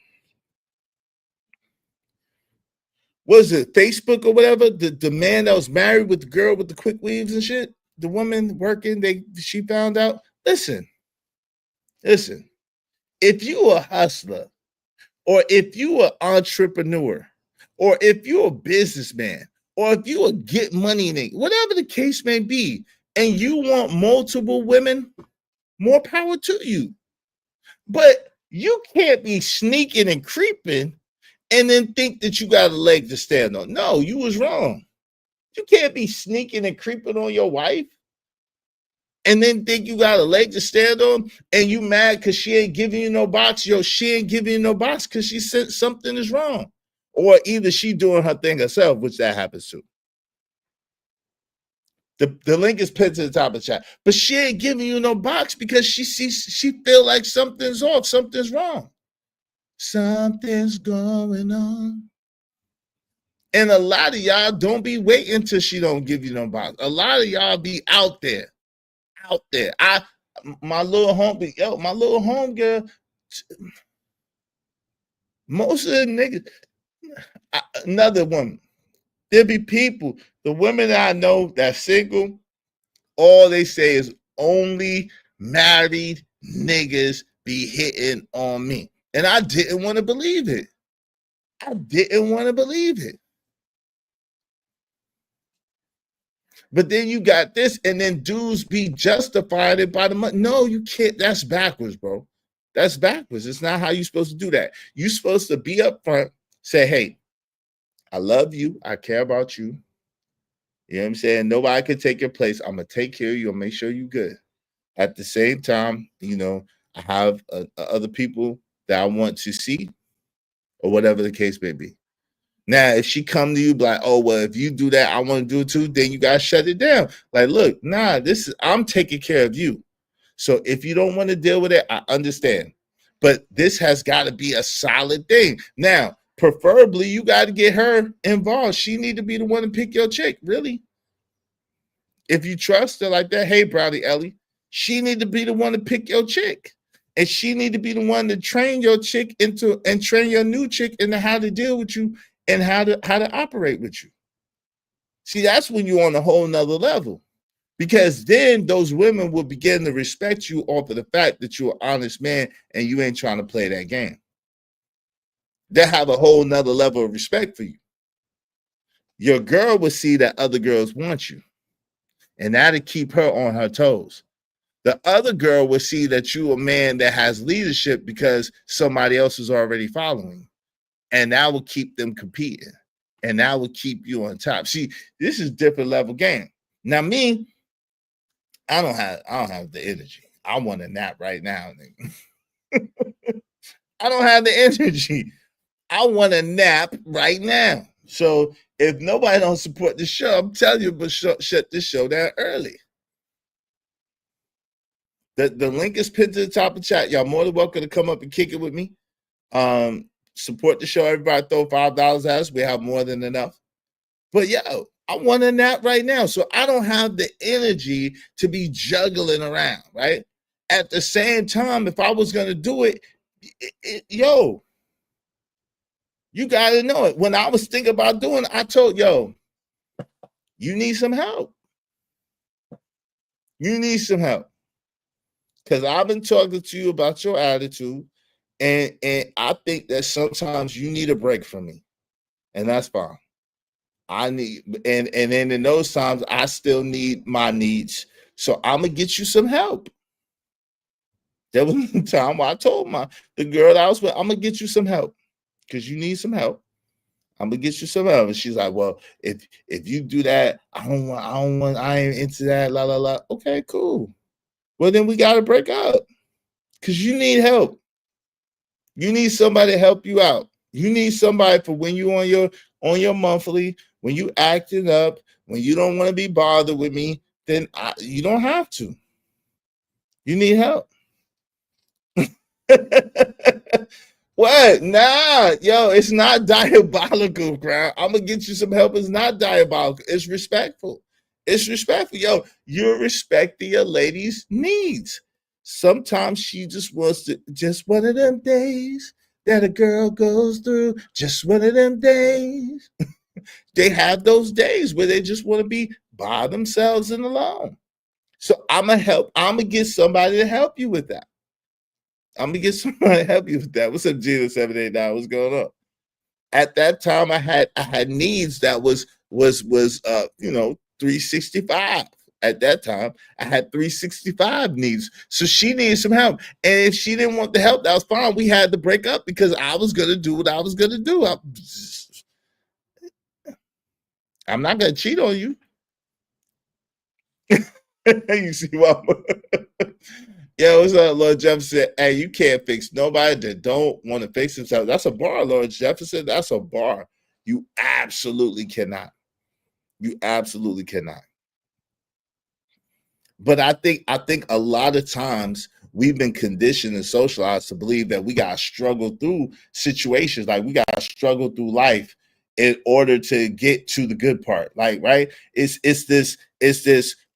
[SPEAKER 1] Was it Facebook or whatever? The man that was married with the girl with the quick weaves and shit. The woman working, she found out. Listen. If you a hustler, or if you an entrepreneur, or if you're a businessman, or if you a get money nigga, whatever the case may be, and you want multiple women, more power to you. But you can't be sneaking and creeping and then think that you got a leg to stand on. No, you was wrong. You can't be sneaking and creeping on your wife and then think you got a leg to stand on, and you mad because she ain't giving you no box. Yo, she ain't giving you no box because she said something is wrong. Or either she doing her thing herself, which that happens to. The link is pinned to the top of the chat. But she ain't giving you no box because she feel like something's off, something's wrong. Something's going on. And a lot of y'all don't be waiting till she don't give you no box. A lot of y'all be out there. My little homegirl, most of the niggas, another woman. There be people, the women that I know that's single, all they say is only married niggas be hitting on me. And I didn't want to believe it. But then you got this, and then dudes be justified it by the money. No, you can't. That's backwards, bro. That's backwards. It's not how you're supposed to do that. You're supposed to be up front, say, hey, I love you. I care about you. You know what I'm saying? Nobody can take your place. I'm going to take care of you and make sure you're good. At the same time, you know, I have other people that I want to see or whatever the case may be. Now, if she come to you like, oh, well, if you do that, I want to do it too, then you got to shut it down. Like, look, nah, I'm taking care of you. So if you don't want to deal with it, I understand. But this has got to be a solid thing. Now, preferably, you got to get her involved. She need to be the one to pick your chick, really. If you trust her like that, hey, Brownie Ellie, she need to be the one to pick your chick. And she need to be the one to train your chick into and train your new chick into how to deal with you and how to operate with you. See, that's when you're on a whole nother level. Because then those women will begin to respect you off of the fact that you're an honest man and you ain't trying to play that game. They have a whole nother level of respect for you. Your girl will see that other girls want you. And that'll keep her on her toes. The other girl will see that you're a man that has leadership because somebody else is already following. And that will keep them competing. And that will keep you on top. See, this is different level game. Now, me, I don't have the energy. I want a nap right now. I don't have the energy. I want a nap right now. So if nobody don't support the show, I'm telling you, but shut this show down early. The link is pinned to the top of the chat. Y'all more than welcome to come up and kick it with me. Support the show. Everybody throw $5 at us. We have more than enough. But yo, I want a nap right now. So I don't have the energy to be juggling around, right? At the same time, if I was going to do it, yo, you got to know it. When I was thinking about doing it, I told, yo, you need some help. You need some help. Because I've been talking to you about your attitude, and I think that sometimes you need a break from me, and that's fine. I need, and then in those times, I still need my needs. So I'm gonna get you some help. There was a time where I told the girl that I was with, I'm gonna get you some help because you need some help. I'm gonna get you some help. And she's like, well, if you do that, I ain't into that, la la la. Okay, cool. Well, then we gotta break up because you need help. You need somebody to help you out. You need somebody for when you on your monthly, when you acting up, when you don't want to be bothered with me, then you don't have to. You need help. What? Nah, yo, it's not diabolical, bro. I'm gonna get you some help. It's not diabolical. It's respectful. It's respectful. Yo, you're respecting your lady's needs. Sometimes she just wants to, just one of them days that a girl goes through, just one of them days. They have those days where they just want to be by themselves and alone. So I'm gonna get somebody to help you with that. I'm gonna get somebody to help you with that. What's up, Gina 789? What's going on? At that time, I had needs that was 365. At that time, I had 365 needs. So she needed some help. And if she didn't want the help, that was fine. We had to break up because I was gonna do what I was gonna do. I'm not gonna cheat on you. You see what? Yo, what's up, Lord Jefferson? Hey, you can't fix nobody that don't want to fix themselves. That's a bar, Lord Jefferson. That's a bar. You absolutely cannot. You absolutely cannot. But I think a lot of times we've been conditioned and socialized to believe that we gotta struggle through situations, like we gotta struggle through life in order to get to the good part. Like, right? It's this.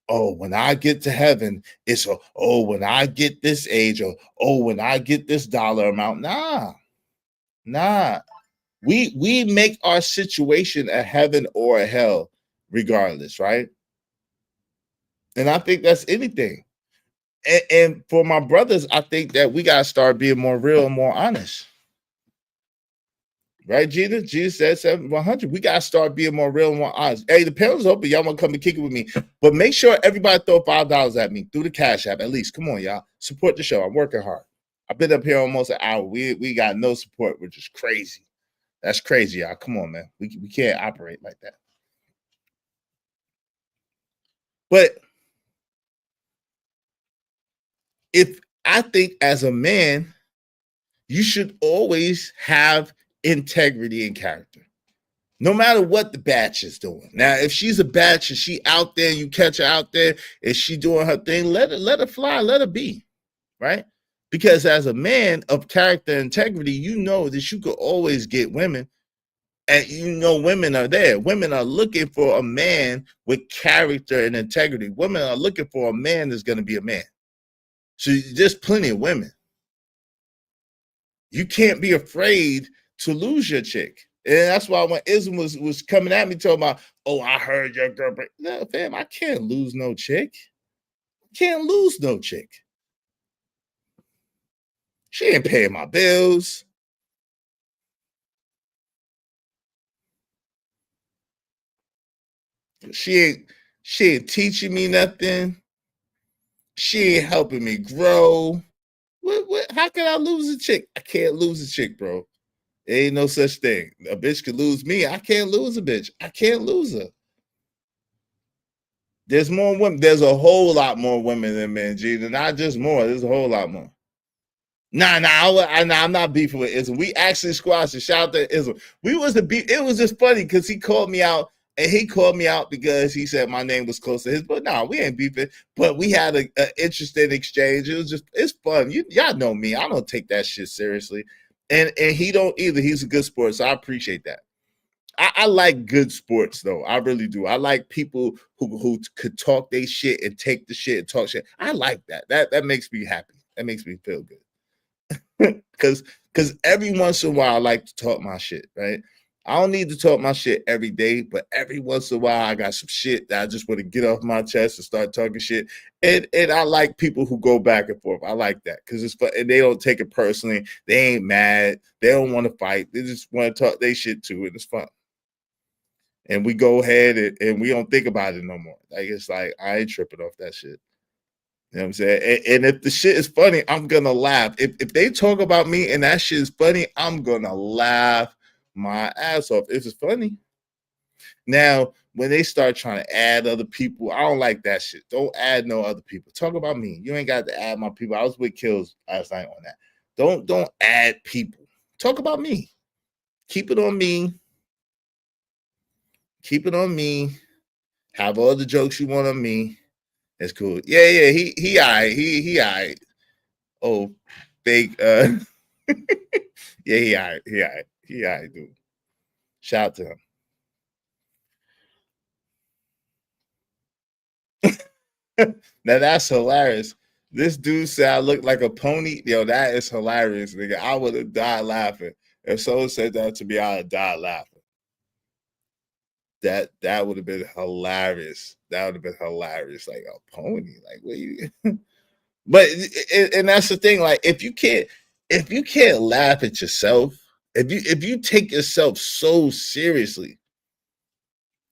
[SPEAKER 1] Oh, when I get to heaven, it's when I get this age, or when I get this dollar amount. Nah. We make our situation a heaven or a hell, regardless, right? And I think that's anything. And for my brothers, I think that we gotta start being more real and more honest. Right, Gina? Gina said 700. We gotta start being more real and more honest. Hey, the panel's open. Y'all want to come and kick it with me. But make sure everybody throw $5 at me through the Cash App. At least. Come on, y'all. Support the show. I'm working hard. I've been up here almost an hour. We got no support, which is crazy. That's crazy, y'all. Come on, man. We can't operate like that. But if I think as a man, you should always have integrity and character, no matter what the batch is doing. Now, if she's a batch and she out there, you catch her out there and she doing her thing, let her fly, let her be, right? Because as a man of character and integrity, you know that you could always get women, and you know women are there. Women are looking for a man with character and integrity. Women are looking for a man that's going to be a man. So there's plenty of women. You can't be afraid to lose your chick. And that's why when Ism was coming at me talking about, oh, I heard your girl break. No, fam, I can't lose no chick. Can't lose no chick. She ain't paying my bills. She ain't teaching me nothing. She ain't helping me grow. What? How can I lose a chick? I can't lose a chick, bro. There ain't no such thing. A bitch can lose me. I can't lose a bitch. I can't lose her. There's more women. There's a whole lot more women than men, Gina. Not just more. There's a whole lot more. Nah, I'm not beefing with Ism. We actually squashed it. Shout out to Ism. We was the beef. It was just funny because he called me out, and he called me out because he said my name was close to his. But no, we ain't beefing. But we had an interesting exchange. It's fun. Y'all know me. I don't take that shit seriously, and he don't either. He's a good sport, so I appreciate that. I like good sports though. I really do. I like people who could talk their shit and take the shit and talk shit. I like that. That makes me happy. That makes me feel good. Because every once in a while I like to talk my shit, right? I don't need to talk my shit every day, but every once in a while, I got some shit that I just want to get off my chest and start talking shit. And I like people who go back and forth. I like that because it's fun. And they don't take it personally. They ain't mad. They don't want to fight. They just want to talk their shit too, and it's fun. And we go ahead and we don't think about it no more. Like it's like I ain't tripping off that shit. You know what I'm saying? And if the shit is funny, I'm gonna laugh. If they talk about me and that shit is funny, I'm gonna laugh my ass off. It's funny. Now, when they start trying to add other people, I don't like that shit. Don't add no other people. Talk about me. You ain't got to add my people. I was with Kills last night on that. Don't add people. Talk about me. Keep it on me. Keep it on me. Have all the jokes you want on me. That's cool. Yeah. He all right. He all right. Oh, fake. Yeah, he all right. He all right, dude. Shout out to him. Now that's hilarious. This dude said I look like a pony. Yo, that is hilarious, nigga. I would have died laughing. If someone said that to me, I would have died laughing. That would have been hilarious. That would have been hilarious. Like a pony. Like what you but and that's the thing. Like if you can't laugh at yourself, if you take yourself so seriously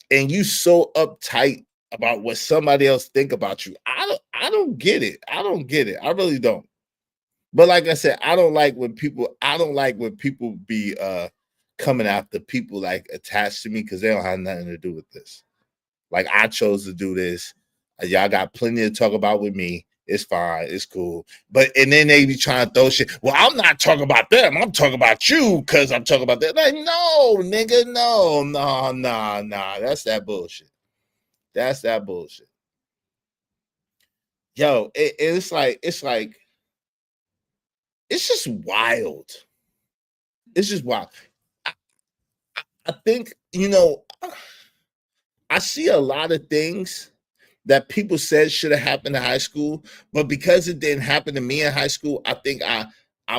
[SPEAKER 1] and you so uptight about what somebody else think about you, I don't get it. I don't get it. I really don't. But like I said, I don't like when people be coming after people like attached to me because they don't have nothing to do with this. Like I chose to do this. Y'all got plenty to talk about with me. It's fine. It's cool. But and then they be trying to throw shit. Well, I'm not talking about them. I'm talking about you because I'm talking about that. Like, no, nigga, no. That's that bullshit. That's that bullshit. Yo, it's like it's just wild. It's just wild. I think, I see a lot of things that people said should have happened in high school, but because it didn't happen to me in high school, I think I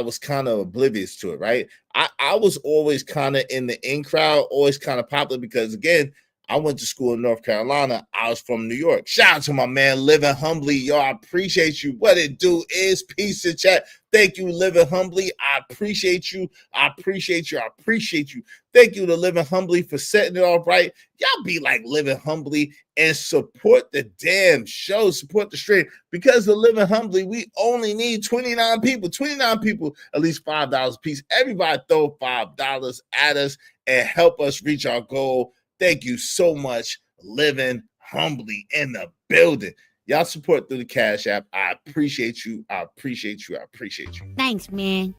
[SPEAKER 1] was kind of oblivious to it, right? I was always kind of in the in crowd, always kind of popular because again, I went to school in North Carolina. I was from New York. Shout out to my man, Living Humbly. Yo, I appreciate you. What it do is peace in chat. Thank you, Living Humbly. I appreciate you. I appreciate you. I appreciate you. Thank you to Living Humbly for setting it off right. Y'all be like Living Humbly and support the damn show, support the stream. Because of Living Humbly, we only need 29 people. 29 people, at least $5 a piece. Everybody throw $5 at us and help us reach our goal. Thank you so much, Living Humbly in the building. Y'all support through the Cash App. I appreciate you. I appreciate you. I appreciate you.
[SPEAKER 4] Thanks, man.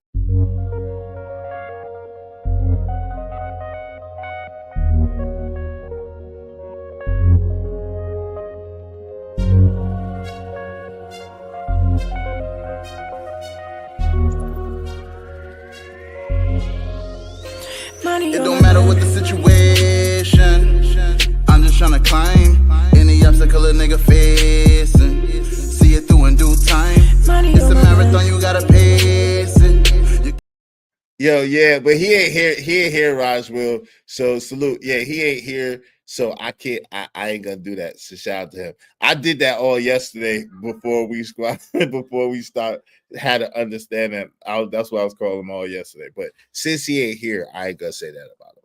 [SPEAKER 5] It don't matter what the situation. I'm just tryna climb any obstacle a nigga facing. See it through in due time. It's a marathon, you gotta pace it.
[SPEAKER 1] Yo, yeah, but he ain't here, Roswell. So salute. Yeah, he ain't here. So I ain't gonna do that. So shout out to him. I did that all yesterday before we had to understand that. That's why I was calling him all yesterday. But since he ain't here, I ain't gonna say that about him.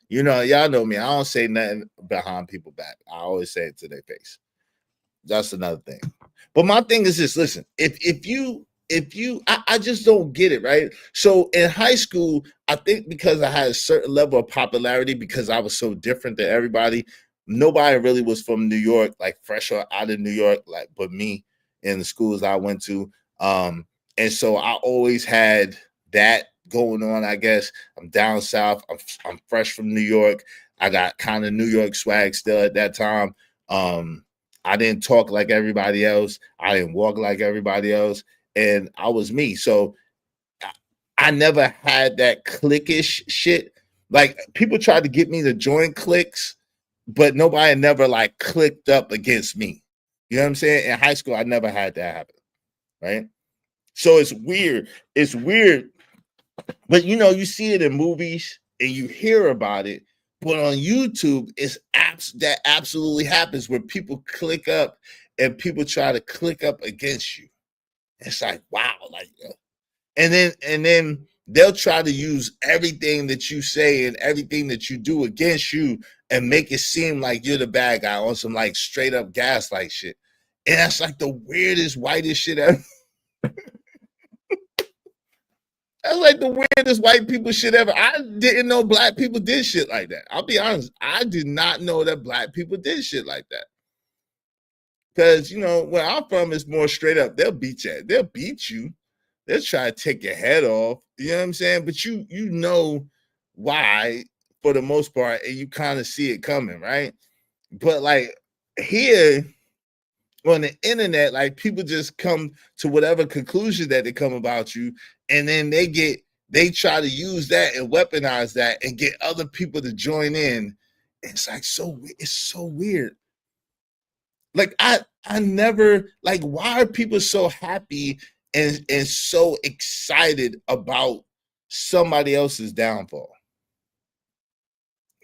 [SPEAKER 1] You know, y'all know me. I don't say nothing behind people back. I always say it to their face. That's another thing. But my thing is this: listen, I just don't get it, right? So in high school, I think because I had a certain level of popularity because I was so different than everybody, nobody really was from New York, like fresh out of New York, like but me in the schools I went to. And so I always had that going on, I guess. I'm down south. I'm fresh from New York. I got kind of New York swag still at that time. I didn't talk like everybody else. I didn't walk like everybody else. And I was me. So I never had that cliquish shit. Like people tried to get me to join cliques, but nobody never like clicked up against me. You know what I'm saying? In high school, I never had that happen. Right. So it's weird. It's weird. But you know, you see it in movies. and you hear about it. But on YouTube, that absolutely happens where people click up and people try to click up against you. It's like, wow, like, and then they'll try to use everything that you say and everything that you do against you and make it seem like you're the bad guy on some like straight up gaslight shit. And that's like the weirdest, whitest shit ever. That's like the weirdest white people shit ever. I didn't know black people did shit like that. I'll be honest. I did not know that black people did shit like that. Because, you know, where I'm from, it's more straight up. They'll beat you. They'll beat you. They'll try to take your head off. You know what I'm saying? But you know why for the most part, and you kind of see it coming, right? But like here on the internet, like people just come to whatever conclusion that they come about you, and then they try to use that and weaponize that and get other people to join in. It's like it's so weird. Like I never like, why are people so happy and so excited about somebody else's downfall?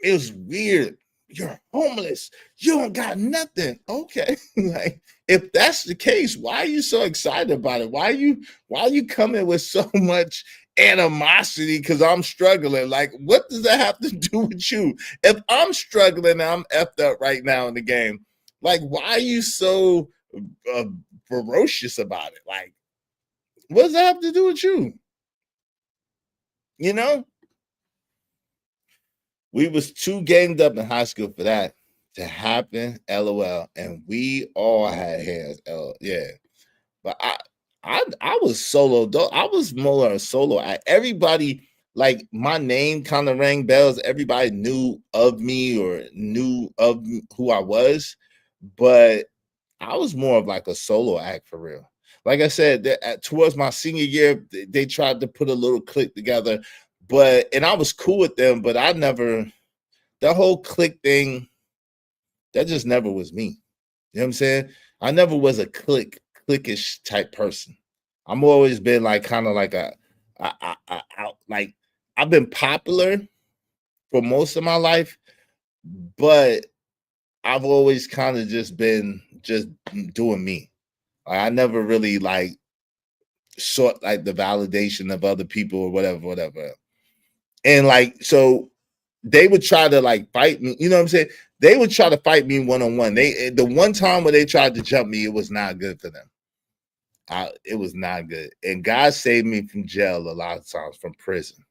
[SPEAKER 1] It was weird. You're homeless. You don't got nothing. Okay. Like, if that's the case, why are you so excited about it? Why are you coming with so much animosity because I'm struggling? Like, what does that have to do with you? If I'm struggling, I'm effed up right now in the game. Like, why are you so ferocious about it? Like, what does that have to do with you? You know? We was too ganged up in high school for that to happen, LOL. And we all had hands, LOL. Yeah. But I was solo, though. I was more a solo. Everybody, like, my name kind of rang bells. Everybody knew of me or knew of who I was. But I was more of like a solo act for real. Like I said, towards my senior year, they tried to put a little clique together. And I was cool with them, but that whole clique thing, that just never was me. You know what I'm saying? I never was a cliquish type person. I'm always been like kind of like like I've been popular for most of my life, but I've always kind of just been just doing me. I never really like sought like the validation of other people or whatever. And like, so they would try to like fight me. You know what I'm saying? They would try to fight me one-on-one. The one time where they tried to jump me, it was not good for them. It was not good. And God saved me from jail a lot of times, from prison,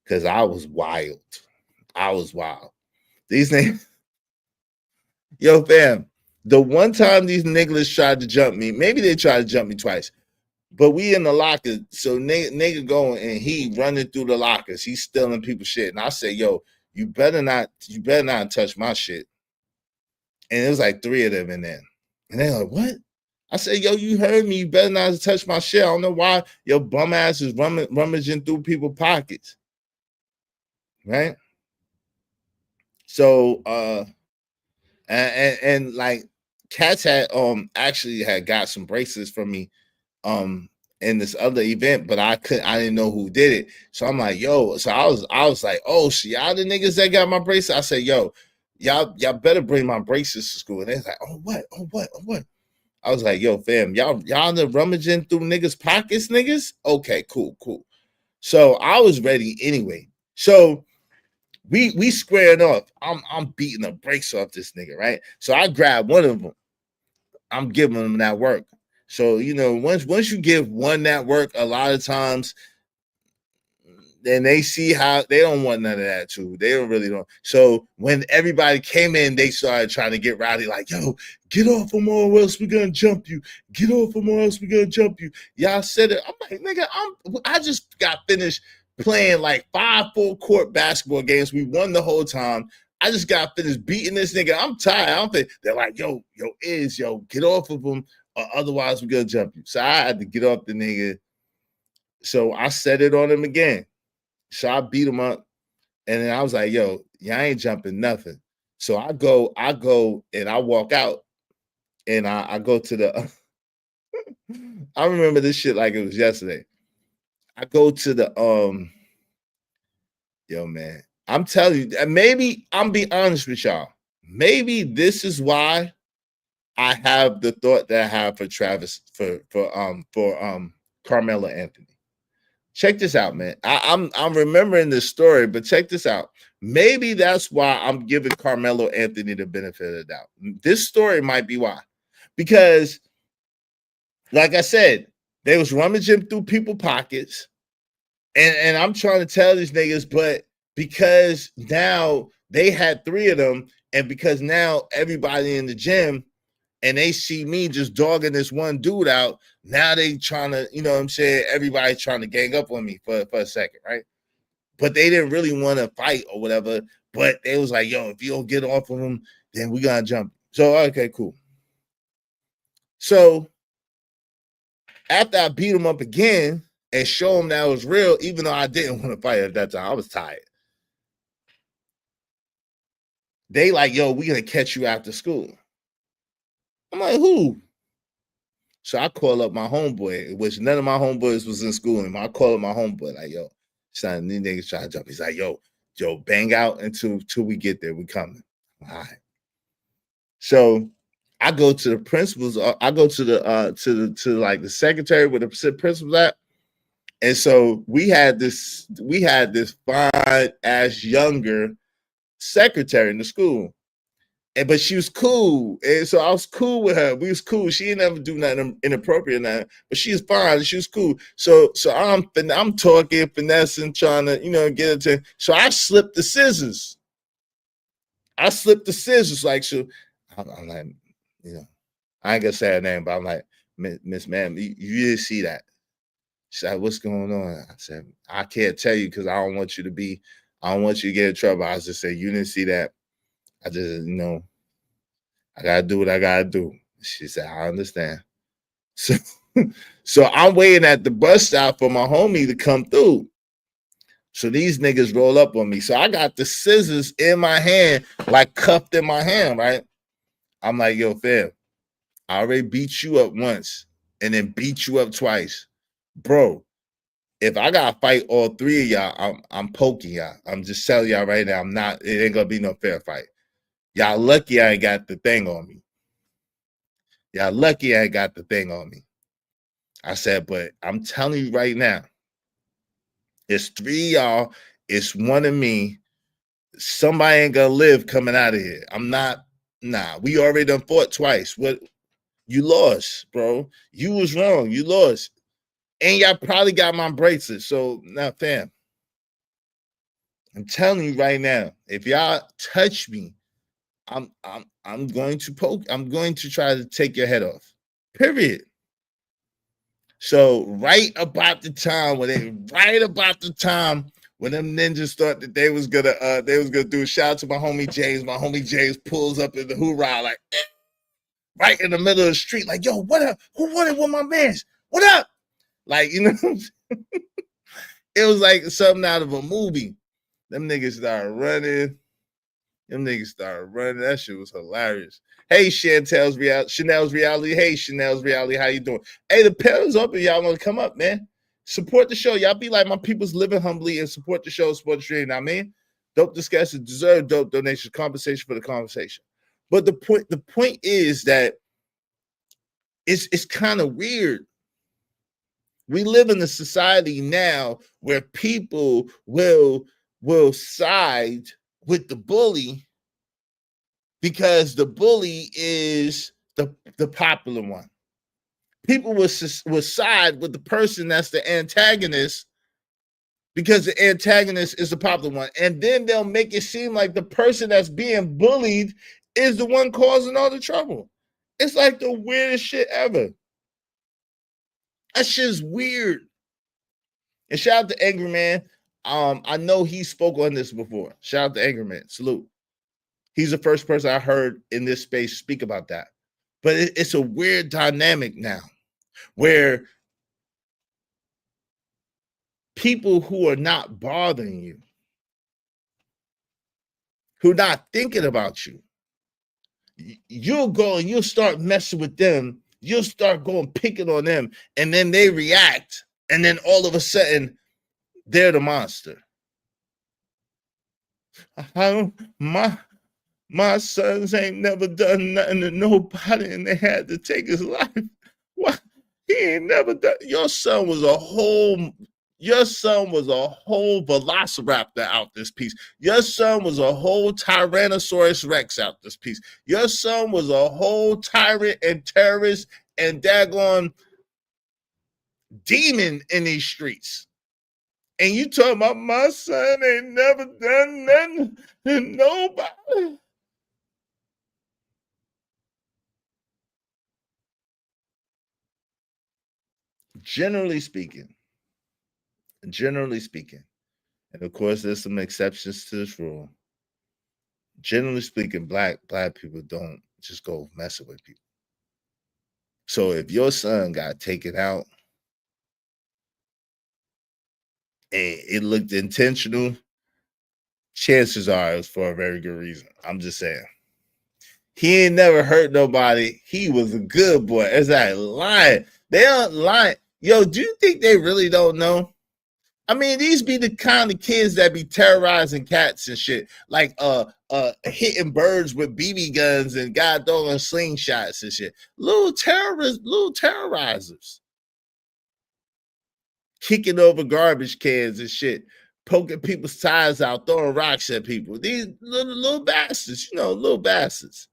[SPEAKER 1] because I was wild. I was wild. These niggas, yo, fam, the one time these niggas tried to jump me, maybe they tried to jump me twice. But we in the locker, so nigga going and he running through the lockers. He's stealing people's shit. And I say, yo, you better not touch my shit. And it was like 3 of them in there. And they're like, what? I said, yo, you heard me. You better not touch my shit. I don't know why your bum ass is rummaging through people's pockets. Right? So and like Cats had actually had got some bracelets from me in this other event, but I didn't know who did it. So I'm like, yo, so I was like, oh, so y'all the niggas that got my bracelet? I said, yo, y'all better bring my bracelets to school. And they're like, oh what? I was like, yo, fam, y'all the rummaging through niggas' pockets, niggas? Okay, cool. So I was ready anyway. So we squared off. I'm beating the brakes off this nigga, right? So I grabbed one of them. I'm giving them that work. So, you know, once you give one that work, a lot of times, then they see how they don't want none of that too. They don't. So when everybody came in, they started trying to get rowdy, like, yo, get off him or else we're gonna jump you. Get off him or else we're gonna jump you. Y'all said it. I'm like, nigga, I just got finished playing like 5 full court basketball games. We won the whole time. I just got finished beating this nigga. I'm tired. They're like, yo, get off of him, or otherwise we're gonna jump you. So I had to get off the nigga. So I set it on him again. So I beat him up, and then I was like, yo, y'all ain't jumping nothing. So I go and I walk out, and I go to the I remember this shit like it was yesterday. I go to the Yo, man, I'm telling you, and maybe I'm be honest with y'all. Maybe this is why I have the thought that I have for Travis for Carmelo Anthony. Check this out, man. I'm remembering this story, but check this out. Maybe that's why I'm giving Carmelo Anthony the benefit of the doubt. This story might be why, because, like I said, they was rummaging through people's pockets, and I'm trying to tell these niggas, but because now they had 3 of them, and because now everybody in the gym and they see me just dogging this one dude out, now they trying to, you know what I'm saying, everybody trying to gang up on me for a second, right? But they didn't really want to fight or whatever, but they was like, yo, if you don't get off of them, then we gotta jump. So, okay, cool. So after I beat him up again and show him that it was real, even though I didn't want to fight at that time, I was tired. They like, yo, we gonna catch you after school. I'm like, who? So I call up my homeboy, which none of my homeboys was in school anymore. I call up my homeboy, like, yo, son, these niggas trying to jump. He's like, yo, bang out until we get there. We coming. All right. So I go to the principal's. I go to the like the secretary where the principal's at. And so we had this fine ass younger secretary in the school. But she was cool. And so I was cool with her. We was cool. She didn't ever do nothing inappropriate now, but she was fine. She was cool. So I'm talking, finessing, trying to, get it to. So I slipped the scissors. Like, so I'm like, I ain't gonna say her name, but I'm like, Miss Ma'am, you didn't see that. She said, what's going on? I said, I can't tell you because I don't want you to get in trouble. I was just saying, you didn't see that. I just, I gotta do what I gotta do. She said, I understand. So I'm waiting at the bus stop for my homie to come through. So these niggas roll up on me. So I got the scissors in my hand, like cuffed in my hand, right? I'm like, yo, fam, I already beat you up once and then beat you up twice. Bro, if I gotta fight all 3 of y'all, I'm poking y'all. I'm just telling y'all right now, it ain't gonna be no fair fight. Y'all lucky I ain't got the thing on me. I said, but I'm telling you right now, it's 3 of y'all, it's 1 of me. Somebody ain't gonna live coming out of here. We already done fought twice. What? You lost, bro. You was wrong. You lost. And y'all probably got my bracelet. So now, fam, I'm telling you right now, if y'all touch me, I'm going to poke. I'm going to try to take your head off. Period. So right about the time when them ninjas thought that they was gonna do a shout out to my homie James. My homie James pulls up in the hoorah like right in the middle of the street, like, yo, what up? Who wanted with my mans? What up? Like, it was like something out of a movie. Them niggas started running. That shit was hilarious. Hey, Chanel's Reality. Hey, Chanel's Reality. How you doing? Hey, the panel's open. Y'all want to come up, man? Support the show. Y'all be like my people's living humbly and support the show, support the stream. Now, man, dope discussions deserve dope donations, compensation for the conversation. But the point is that it's kind of weird. We live in a society now where people will side with the bully because the bully is the popular one. People will side with the person that's the antagonist because the antagonist is the popular one. And then they'll make it seem like the person that's being bullied is the one causing all the trouble. It's like the weirdest shit ever. That shit's weird. And shout out to Angry Man. I know he spoke on this before. Shout out to Angry Man. Salute. He's the first person I heard in this space speak about that. But it's a weird dynamic now where people who are not bothering you, who are not thinking about you, you'll go and you'll start messing with them. You'll start going picking on them, and then they react, and then all of a sudden, they're the monster. I don't my sons ain't never done nothing to nobody and they had to take his life. What? He ain't never done. Your son was a whole velociraptor out this piece. Your son was a whole Tyrannosaurus Rex out this piece. Your son was a whole tyrant and terrorist and daggone demon in these streets. And you talking about my son ain't never done nothing to nobody. Generally speaking, and of course, there's some exceptions to this rule. Generally speaking, black people don't just go messing with people. So if your son got taken out and it looked intentional, chances are it was for a very good reason. I'm just saying. He ain't never hurt nobody. He was a good boy. It's like lying. They don't lie. Yo, do you think they really don't know? I mean, these be the kind of kids that be terrorizing cats and shit, like hitting birds with BB guns and goddamn slingshots and shit. Little terrorizers. Kicking over garbage cans and shit, poking people's tires out, throwing rocks at people. These little bastards, little bastards.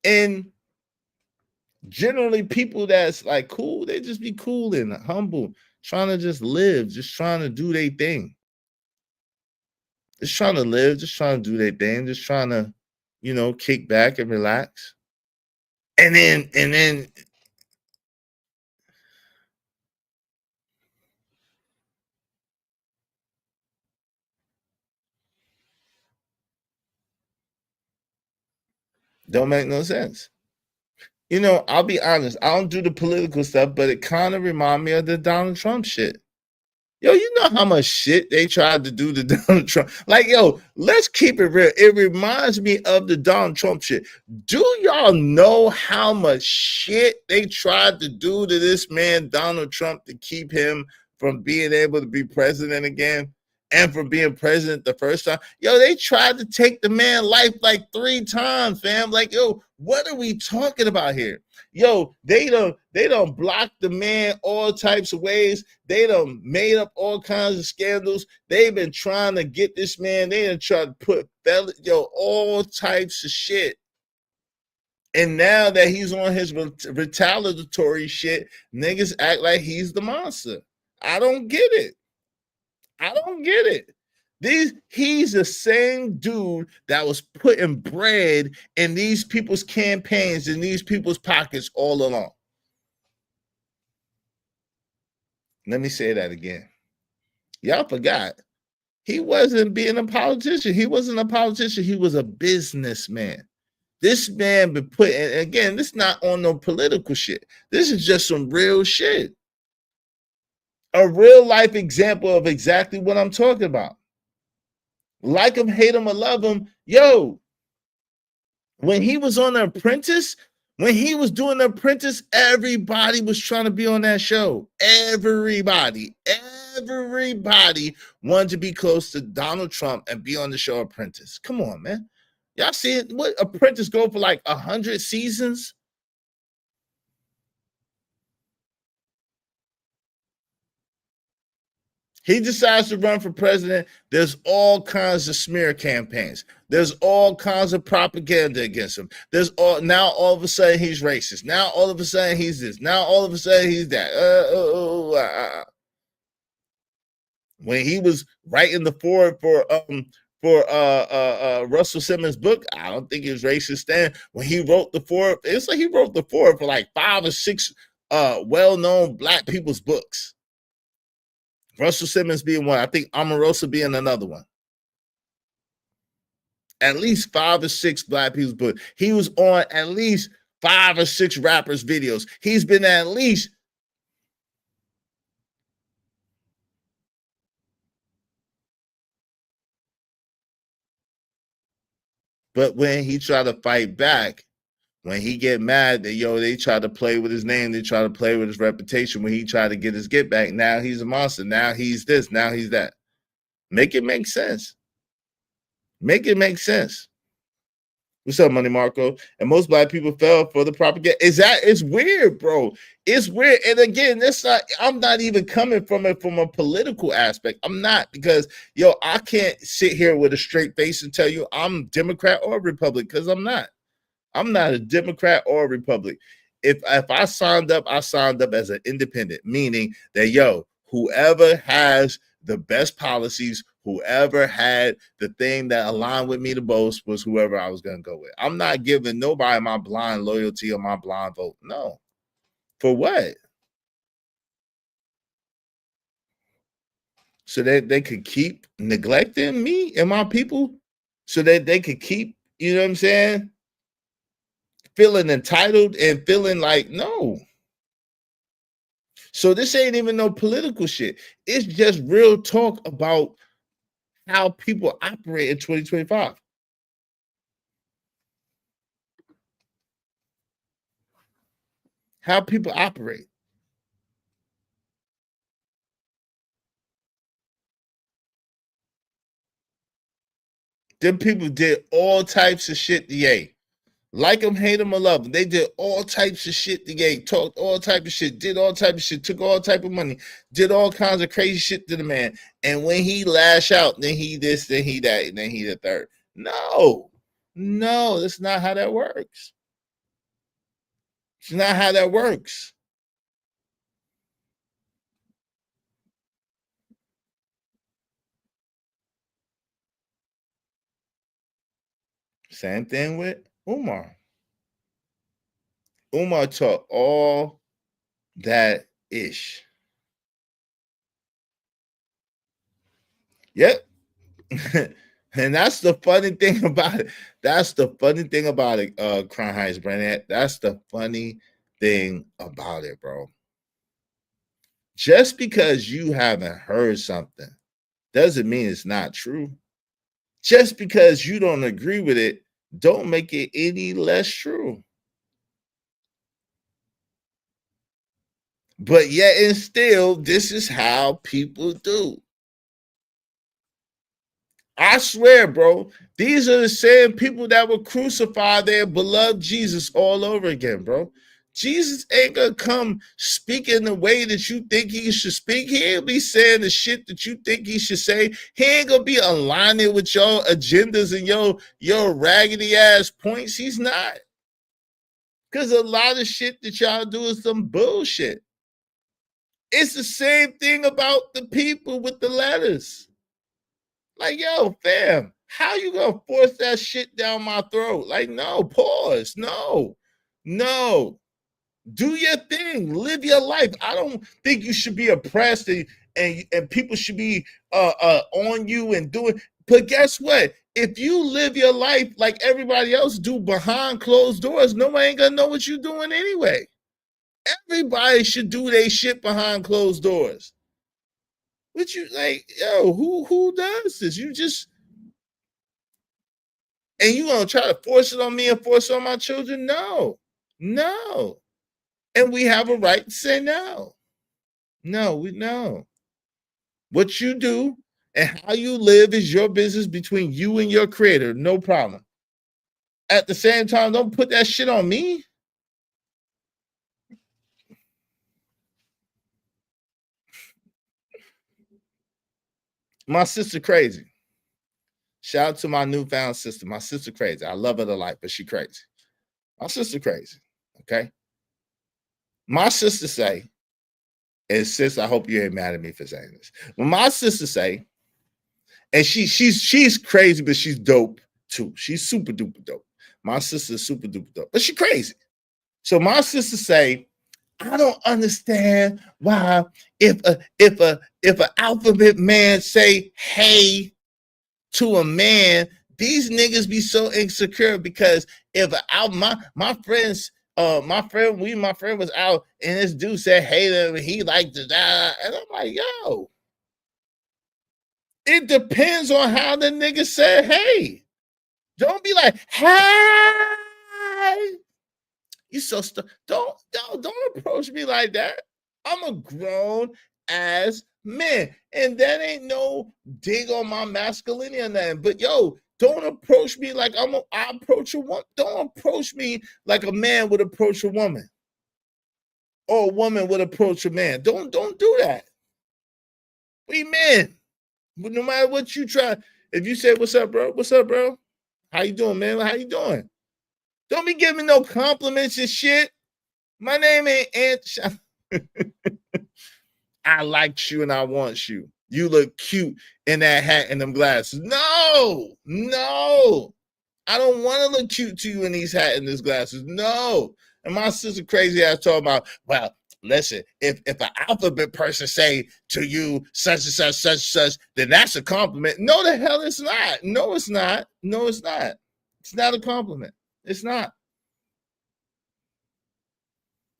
[SPEAKER 1] And generally people that's like cool, they just be cool and humble, trying to just live, just trying to do their thing. Just trying to live, just trying to do their thing, just trying to, kick back and relax. And then don't make no sense. I'll be honest, I don't do the political stuff, but it kind of reminds me of the Donald Trump shit. Yo, you know how much shit they tried to do to Donald Trump? Like, yo, let's keep it real. It reminds me of the Donald Trump shit. Do y'all know how much shit they tried to do to this man, Donald Trump, to keep him from being able to be president again and from being president the first time? Yo, they tried to take the man's life like 3 times, fam. Like, yo, what are we talking about here? Yo, they don't block the man all types of ways. They done made up all kinds of scandals. They've been trying to get this man. They done tried to put all types of shit. And now that he's on his retaliatory shit, niggas act like he's the monster. I don't get it. He's the same dude that was putting bread in these people's campaigns, in these people's pockets all along. Let me say that again. Y'all forgot. He wasn't being a politician. He wasn't a politician. He was a businessman. This man been put, and again, this not on no political shit. This is just some real shit. A real life example of exactly what I'm talking about. Like him, hate him, or love him. Yo, when he was on The Apprentice, when he was doing The Apprentice, everybody was trying to be on that show. Everybody wanted to be close to Donald Trump and be on the show Apprentice. Come on, man. Y'all see it? What Apprentice go for like 100 seasons? He decides to run for president. There's all kinds of smear campaigns. There's all kinds of propaganda against him. Now all of a sudden he's racist. Now all of a sudden he's this. Now all of a sudden he's that. When he was writing the foreword for Russell Simmons' book, I don't think he was racist then. When he wrote the foreword, it's like he wrote the foreword for like 5 or 6 well-known black people's books. Russell Simmons being one. I think Omarosa being another one. At least 5 or 6 black people's books. He was on at least 5 or 6 rappers' videos. He's been at least. But when he tried to fight back, When he get mad that, they try to play with his name, they try to play with his reputation when he tried to get his get back. Now he's a monster. Now he's this. Now he's that. Make it make sense. Make it make sense. What's up, Money Marco? And most black people fell for the propaganda. It's weird, bro. It's weird. And again, I'm not even coming from it from a political aspect. I'm not, because I can't sit here with a straight face and tell you I'm Democrat or Republican, because I'm not. I'm not a Democrat or a Republican. If I signed up, I signed up as an independent, meaning that whoever has the best policies, whoever had the thing that aligned with me the most was whoever I was going to go with. I'm not giving nobody my blind loyalty or my blind vote. No. For what? So that they could keep neglecting me and my people? So that they could keep, you know what I'm saying, feeling entitled and feeling like, no. So this ain't even no political shit. It's just real talk about how people operate in 2025. How people operate. Them people did all types of shit to Ye. Like them, hate them, or love them. They did all types of shit to Ye. Talked all type of shit. Did all type of shit. Took all type of money. Did all kinds of crazy shit to the man. And when he lash out, then he this, then he that, and then he the third. No, that's not how that works. It's not how that works. Same thing with Umar. Umar taught all that ish. Yep. And that's the funny thing about it. That's the funny thing about it, Crown Heights, Brandon. That's the funny thing about it, bro. Just because you haven't heard something doesn't mean it's not true. Just because you don't agree with it, don't make it any less true. But yet and still, this is how people do. I swear, bro, these are the same people that will crucify their beloved Jesus all over again, bro. Jesus ain't gonna come speaking the way that you think he should speak. He ain't be saying the shit that you think he should say. He ain't gonna be aligning with your agendas and your raggedy ass points. He's not. Because a lot of shit that y'all do is some bullshit. It's the same thing about the people with the letters. Like, fam, how you gonna force that shit down my throat? Like, no, pause. No. Do your thing. Live your life. I don't think you should be oppressed and people should be on you and doing. But guess what? If you live your life like everybody else do behind closed doors, nobody ain't gonna know what you're doing anyway. Everybody should do their shit behind closed doors. But you who does this? You just, and you gonna try to force it on me and force it on my children? No. And we have a right to say no. We know. What you do and how you live is your business between you and your creator. No problem. At the same time, don't put that shit on me. My sister crazy. Shout out to my newfound sister. My sister crazy. I love her to life, but she crazy. My sister crazy. Okay. My sister say, and sis, I hope you ain't mad at me for saying this. When my sister say, and she's crazy, but she's dope too. She's super duper dope. My sister's super duper dope, but she crazy. So my sister say, I don't understand why if an alphabet man say hey to a man, these niggas be so insecure, because if my friend was out and this dude said hey to him and he liked to die, and I'm like, it depends on how the nigga said hey. Don't be like, hey. You so don't approach me like that. I'm a grown ass man, and that ain't no dig on my masculinity or nothing. But yo, don't approach me like I approach a woman. Don't approach me like a man would approach a woman, or a woman would approach a man. Don't do that. We men. But no matter what you try, if you say, "What's up, bro? What's up, bro? How you doing, man? How you doing?" Don't be giving no compliments and shit. My name ain't Ant. I like you and I want you. You look cute in that hat and them glasses. No. I don't want to look cute to you in these hat and these glasses. No. And my sister crazy ass talking about, well, listen, if an alphabet person say to you such and such, such and such, then that's a compliment. No, the hell it's not. No, it's not. No, it's not. It's not a compliment. It's not.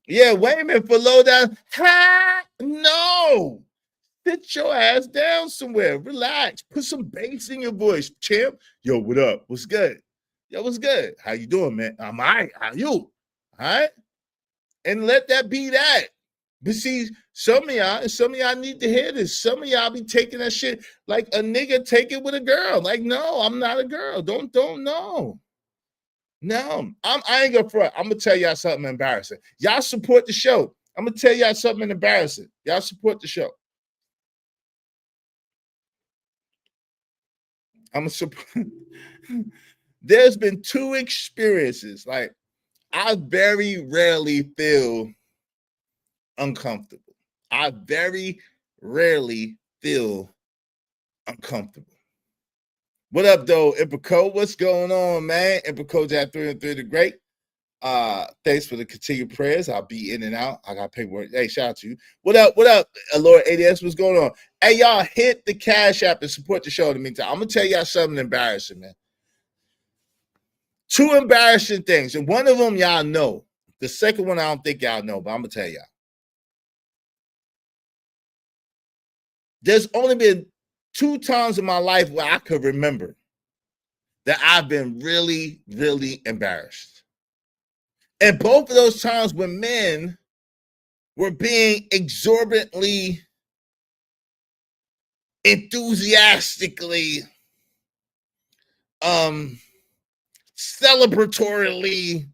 [SPEAKER 1] Yeah, wait a minute for low down. Ha! No. Sit your ass down somewhere. Relax. Put some bass in your voice, champ. Yo, what up? What's good? Yo, what's good? How you doing, man? I'm all right. How you? All right? And let that be that. But see, some of y'all need to hear this. Some of y'all be taking that shit like a nigga take it with a girl. Like, no, I'm not a girl. Don't know. No, I ain't gonna front. I'm gonna tell y'all something embarrassing. Y'all support the show. I'm gonna tell y'all something embarrassing. Y'all support the show. I'm gonna support. There's been 2 experiences. Like, I very rarely feel uncomfortable. I very rarely feel uncomfortable. What up, though, Ipaco? What's going on, man? Ipaco Jack 3 and 3 the Great. Thanks for the continued prayers. I'll be in and out. I got paperwork. Hey, shout out to you. What up, Lord ADS? What's going on? Hey, y'all, hit the Cash App and support the show in the meantime. I'm gonna tell y'all something embarrassing, man. 2 embarrassing things, and one of them y'all know. The second one I don't think y'all know, but I'm gonna tell y'all. There's only been 2 times in my life where I could remember that I've been really, really embarrassed. And both of those times when men were being exorbitantly, enthusiastically, celebratorily,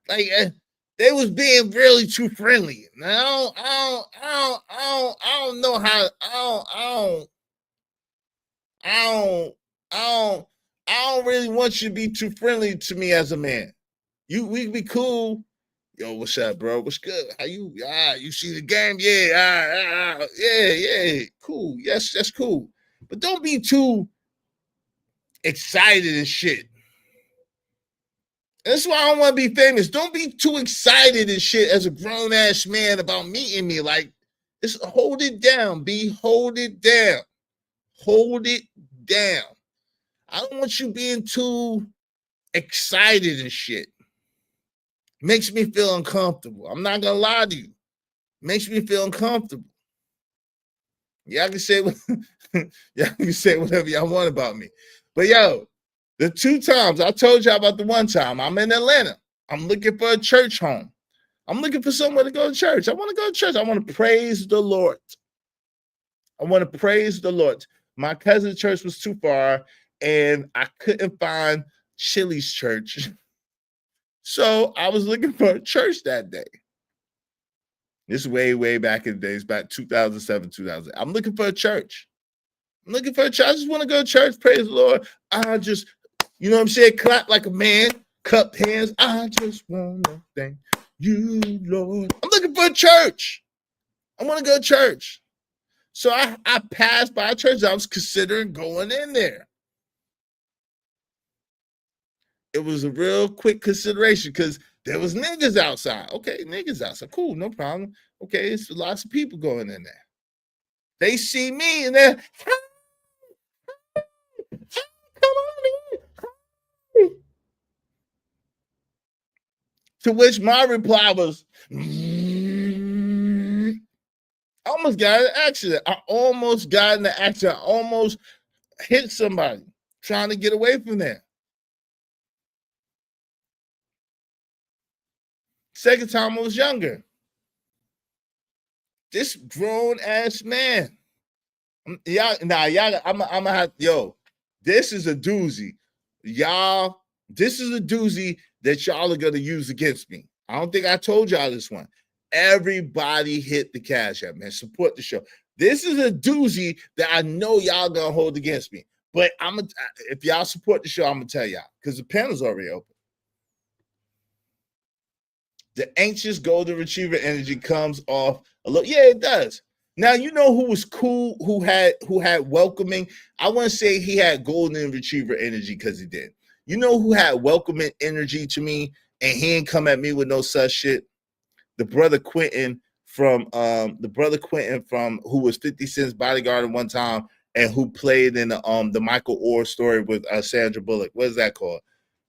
[SPEAKER 1] like they was being really too friendly. Now I don't know how. I don't really want you to be too friendly to me as a man. We be cool. Yo, what's up, bro? What's good? How you? You see the game? Yeah, yeah. Cool. Yes, that's cool. But don't be too excited and shit. That's why I don't want to be famous. Don't be too excited and shit as a grown ass man about meeting me. Like, just hold it down. Hold it down. Hold it down. I don't want you being too excited and shit. Makes me feel uncomfortable. I'm not gonna lie to you. Makes me feel uncomfortable. Y'all can say whatever y'all want about me. But yo, the 2 times I told y'all about, the one time I'm in Atlanta. I'm looking for a church home. I'm looking for somewhere to go to church. I want to go to church. I want to praise the Lord. My cousin's church was too far, and I couldn't find Chili's church. So I was looking for a church that day. This is way back in the days, back 2007, 2000. I'm looking for a church. I just want to go to church. Praise the Lord. I just, you know what I'm saying? Clap like a man. Cup hands. I just want to thank you, Lord. I'm looking for a church. I want to go to church. So I passed by a church. I was considering going in there. It was a real quick consideration because there was niggas outside. Okay, niggas outside. Cool, no problem. Okay, it's lots of people going in there. They see me and they're, come on in. To which my reply was, I almost got in an accident. I almost hit somebody trying to get away from there. Second time I was younger. This grown ass man. Y'all, I'm gonna have, this is a doozy. Y'all, this is a doozy that y'all are gonna use against me. I don't think I told y'all this one. Everybody hit the Cash App, man. Support the show. This is a doozy that I know y'all gonna hold against me. But if y'all support the show, I'm gonna tell y'all because the panel's already open. The anxious golden retriever energy comes off a little. Yeah, it does. Now you know who was cool, who had welcoming. I wouldn't say he had golden retriever energy because he did. You know who had welcoming energy to me, and he ain't come at me with no such shit. The brother Quentin from who was 50 Cent's bodyguard at one time and who played in the Michael Orr story with Sandra Bullock. What is that called?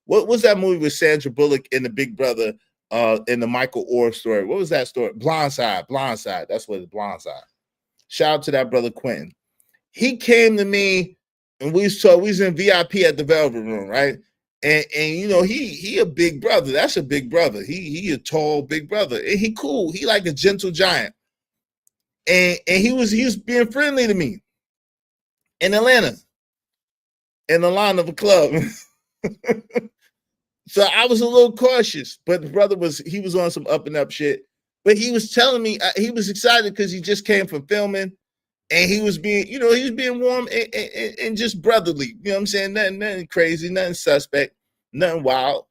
[SPEAKER 1] What was that movie with Sandra Bullock and the Big Brother in the Michael Orr story? What was that story? Blindside. That's what it's, Blindside. Shout out to that brother Quentin. He came to me and we was in VIP at the Velvet Room, right? And you know, he a big brother. That's a big brother. He a tall big brother. And he cool. He like a gentle giant. And he was being friendly to me in Atlanta, in the line of a club. So I was a little cautious, but the brother was on some up and up shit. But he was telling me he was excited because he just came from filming, and he was being warm and just brotherly. You know what I'm saying? Nothing crazy, nothing suspect, nothing wild.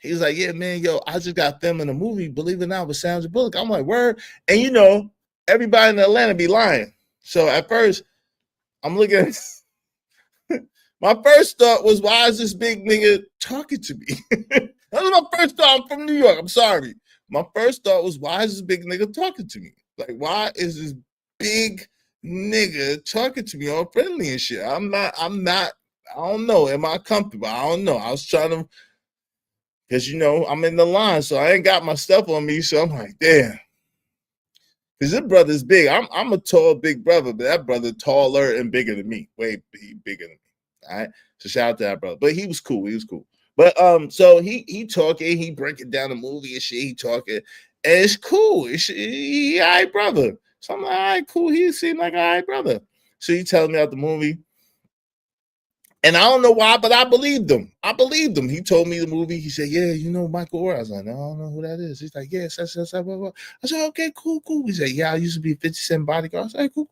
[SPEAKER 1] He was like, "Yeah, man, I just got filming a movie, believe it or not, with Sandra Bullock." I'm like, "Word." And you know, everybody in Atlanta be lying. So at first, I'm looking at my first thought was, why is this big nigga talking to me? That was my first thought. I'm from New York. I'm sorry. My first thought was, why is this big nigga talking to me? Like, why is this big nigga talking to me all friendly and shit? I'm not, I don't know. Am I comfortable? I don't know. I was trying to, because, you know, I'm in the line, so I ain't got my stuff on me. So I'm like, damn. Because this brother's big. I'm a tall, big brother, but that brother taller and bigger than me. Way bigger than me. All right. So shout out to that brother. But he was cool. But so he talking, he breaking down the movie and shit. He talking, and it's cool. He all right, brother. So I'm like, all right, cool. He seemed like all right, brother. So he telling me about the movie. And I don't know why, but I believed him. He told me the movie. He said, "Yeah, you know Michael Orr." I was like, "No, I don't know who that is." He's like, "Yeah, blah, blah, blah." I said, "Okay, cool." He said, "Yeah, I used to be 50 Cent bodyguard." I was like, "Cool."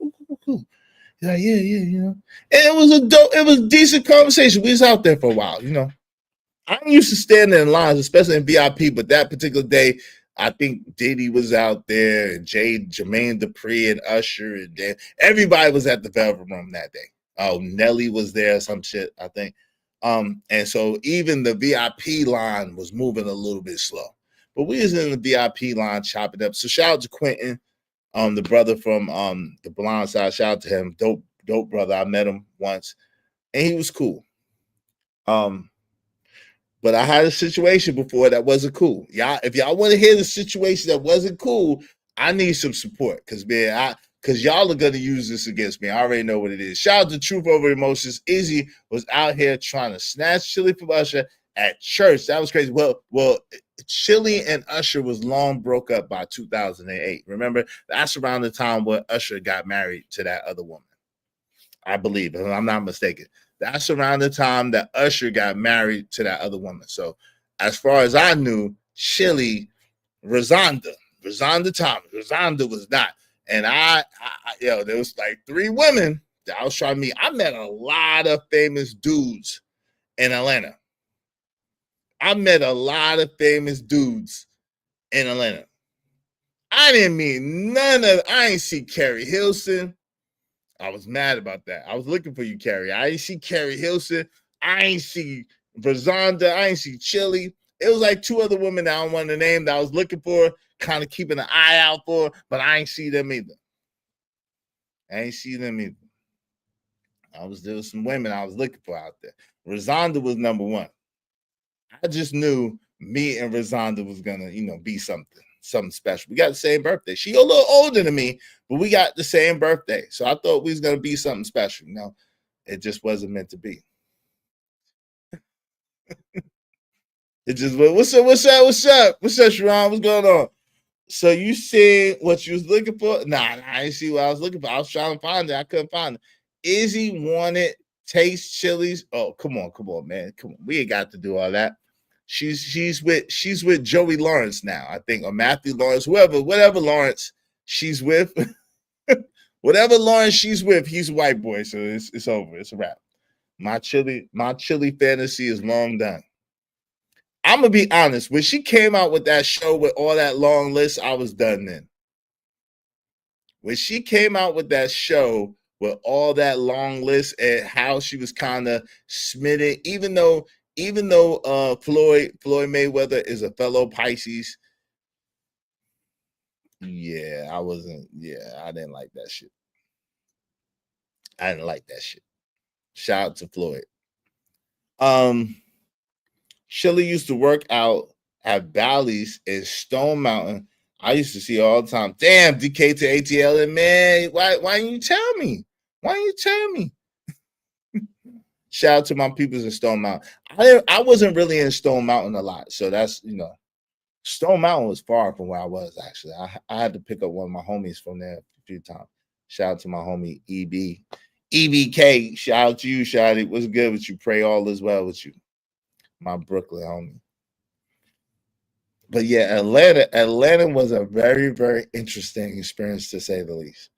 [SPEAKER 1] He's like, "Yeah, you know." And it was a decent conversation. We was out there for a while, you know. I'm used to standing in lines, especially in VIP, but that particular day, I think Diddy was out there, and Jermaine Dupri and Usher, and then everybody was at the Velvet Room that day. Oh, Nelly was there, some shit, I think. And so even the VIP line was moving a little bit slow. But we was in the VIP line chopping up. So shout out to Quentin, the brother from the Blindside. Shout out to him. Dope brother. I met him once. And he was cool. But I had a situation before that wasn't cool. If y'all want to hear the situation that wasn't cool, I need some support. Because y'all are going to use this against me. I already know what it is. Shout out to Truth Over Emotions. Izzy was out here trying to snatch Chili from Usher at church. That was crazy. Well, Chili and Usher was long broke up by 2008. Remember, that's around the time where Usher got married to that other woman. I believe, if I'm not mistaken. That's around the time that Usher got married to that other woman. So as far as I knew, Chili, Rosanda Thomas. Rosanda was not. And there was like 3 women that I was trying to meet. I met a lot of famous dudes in Atlanta. I didn't meet I ain't see Carrie Hilson. I was mad about that. I was looking for you, Carrie. I ain't see Carrie Hilson. I ain't see Rosanda. I ain't see Chili. It was like 2 other women that I don't want to name that I was looking for, kind of keeping an eye out for, but I ain't see them either. There was some women I was looking for out there. Rosanda was number 1. I just knew me and Rosanda was gonna, be something special. We got the same birthday. She a little older than me, but we got the same birthday. So I thought we was gonna be something special. It just wasn't meant to be. It just what's up, Sharon? What's going on? So you see what you was looking for? Nah, I didn't see what I was looking for. I was trying to find it. I couldn't find it. Izzy wanted taste chilies. Oh, come on, man. Come on. We ain't got to do all that. She's with Joey Lawrence now, I think, or Matthew Lawrence, whatever Lawrence she's with. Whatever Lawrence she's with, he's a white boy. So it's over. It's a wrap. My chili fantasy is long done. I'm gonna be honest. When she came out with that show with all that long list, I was done then. When she came out with that show with all that long list and how she was kind of smitten, even though Floyd Mayweather is a fellow Pisces. Yeah, I didn't like that shit. Shout out to Floyd. Shelly used to work out at Bally's in Stone Mountain. I used to see her all the time. Damn, DK to ATL, and man, why didn't you tell me? Shout out to my peoples in Stone Mountain. I wasn't really in Stone Mountain a lot, so that's, Stone Mountain was far from where I was, actually. I had to pick up one of my homies from there a few times. Shout out to my homie EBK. Shout out to you, Shotty. What's good with you? Pray all is well with you. My Brooklyn homie. But yeah, Atlanta was a very, very interesting experience, to say the least.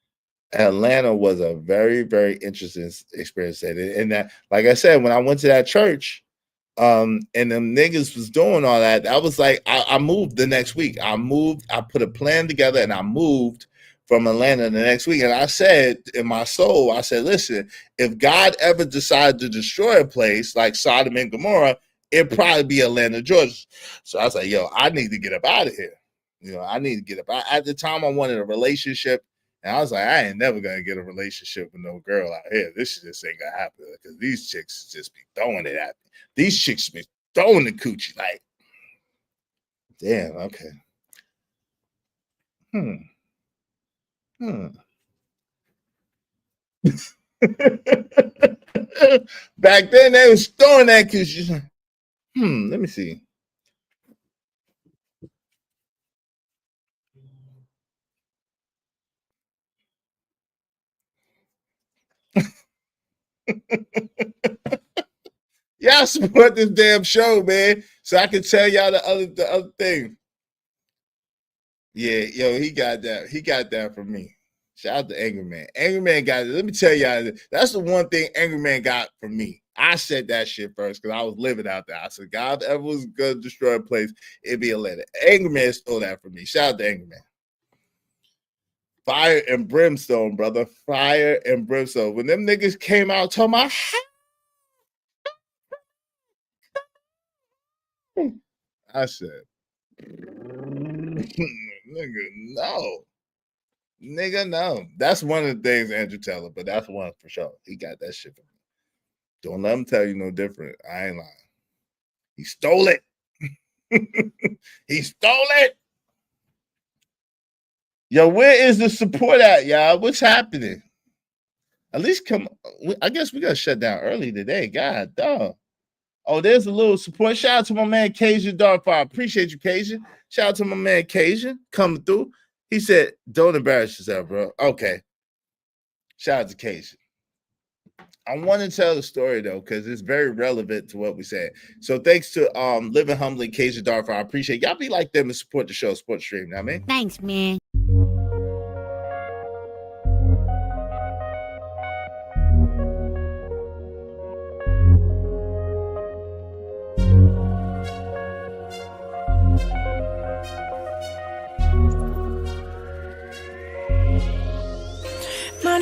[SPEAKER 1] Atlanta was a very, very interesting experience. And that, like I said, when I went to that church, and them niggas was doing all that, I was like, I moved the next week. I put a plan together and I moved from Atlanta the next week. And I said in my soul, listen, if God ever decided to destroy a place like Sodom and Gomorrah, it'd probably be Atlanta, Georgia. So I was like, yo, I need to get up out of here. I need to get up. At the time, I wanted a relationship. And I was like, I ain't never going to get a relationship with no girl out here. This just ain't going to happen, because these chicks just be throwing it at me. These chicks be throwing the coochie. Like, damn, okay. Back then, they was throwing that coochie. Let me see. Y'all support this damn show, man, so I can tell y'all the other thing. Yeah, yo, he got that from me. Shout out to Angry Man. Angry Man got it. Let me tell y'all, that's the one thing Angry Man got from me. I said that shit first because I was living out there. I said, God, if ever was gonna destroy a place, it'd be Atlanta. Angry Man stole that from me. Shout out to Angry Man. Fire and brimstone, brother. Fire and brimstone. When them niggas came out talking about, I said, nigga, no. That's one of the things Andrew Taylor, but that's one for sure. He got that shit from me. Don't let him tell you no different. I ain't lying. He stole it. He stole it. Yo, where is the support at, y'all? What's happening? At least come. I guess we got to shut down early today. God, dog. Oh, there's a little support. Shout out to my man Cajun Darkfire. Appreciate you, Cajun. Shout out to my man Cajun coming through. He said, don't embarrass yourself, bro. Okay. Shout out to Cajun. I want to tell the story, though, because it's very relevant to what we said. So thanks to Living Humbly, Cajun Darkfire. I appreciate y'all. Be like them and support the show, support the stream. Now, man.
[SPEAKER 4] Thanks, man.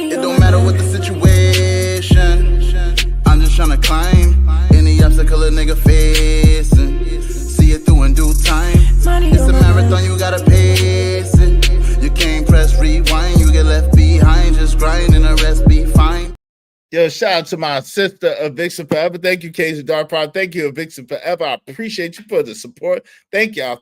[SPEAKER 5] It don't matter what the situation, I'm just tryna climb any obstacle a nigga facing. See it through in due time. It's a marathon, you gotta pace it. You can't press rewind, you get left behind. Just grind and the rest be fine.
[SPEAKER 1] Yo, shout out to my sister, Vixen Forever. Thank you, Casey Dark Pride. Thank you, Vixen Forever. I appreciate you for the support. Thank y'all.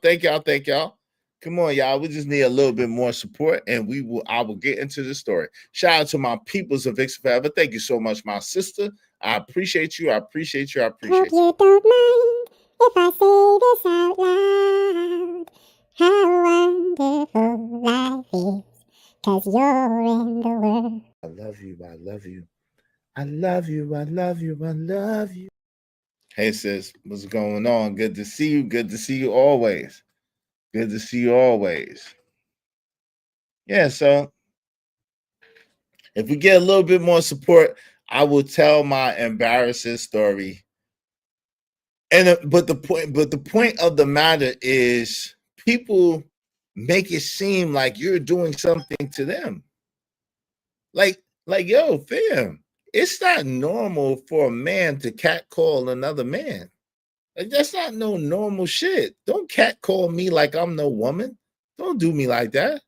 [SPEAKER 1] Come on, y'all. We just need a little bit more support, and I will get into the story. Shout out to my peoples of Vixen Forever. Thank you so much, my sister. I appreciate you.
[SPEAKER 4] if I say this out loud. How wonderful life is, 'cause you're in the world.
[SPEAKER 1] I love you. I love you. I love you. I love you. I love you. Hey, sis, what's going on? Good to see you. Good to see you always. Good to see you always. Yeah, so if we get a little bit more support, I will tell my embarrassing story. And but the point of the matter is people make it seem like you're doing something to them. Like yo, fam, it's not normal for a man to catcall another man. Like, that's not no normal shit. Don't catcall me like I'm no woman. Don't do me like that.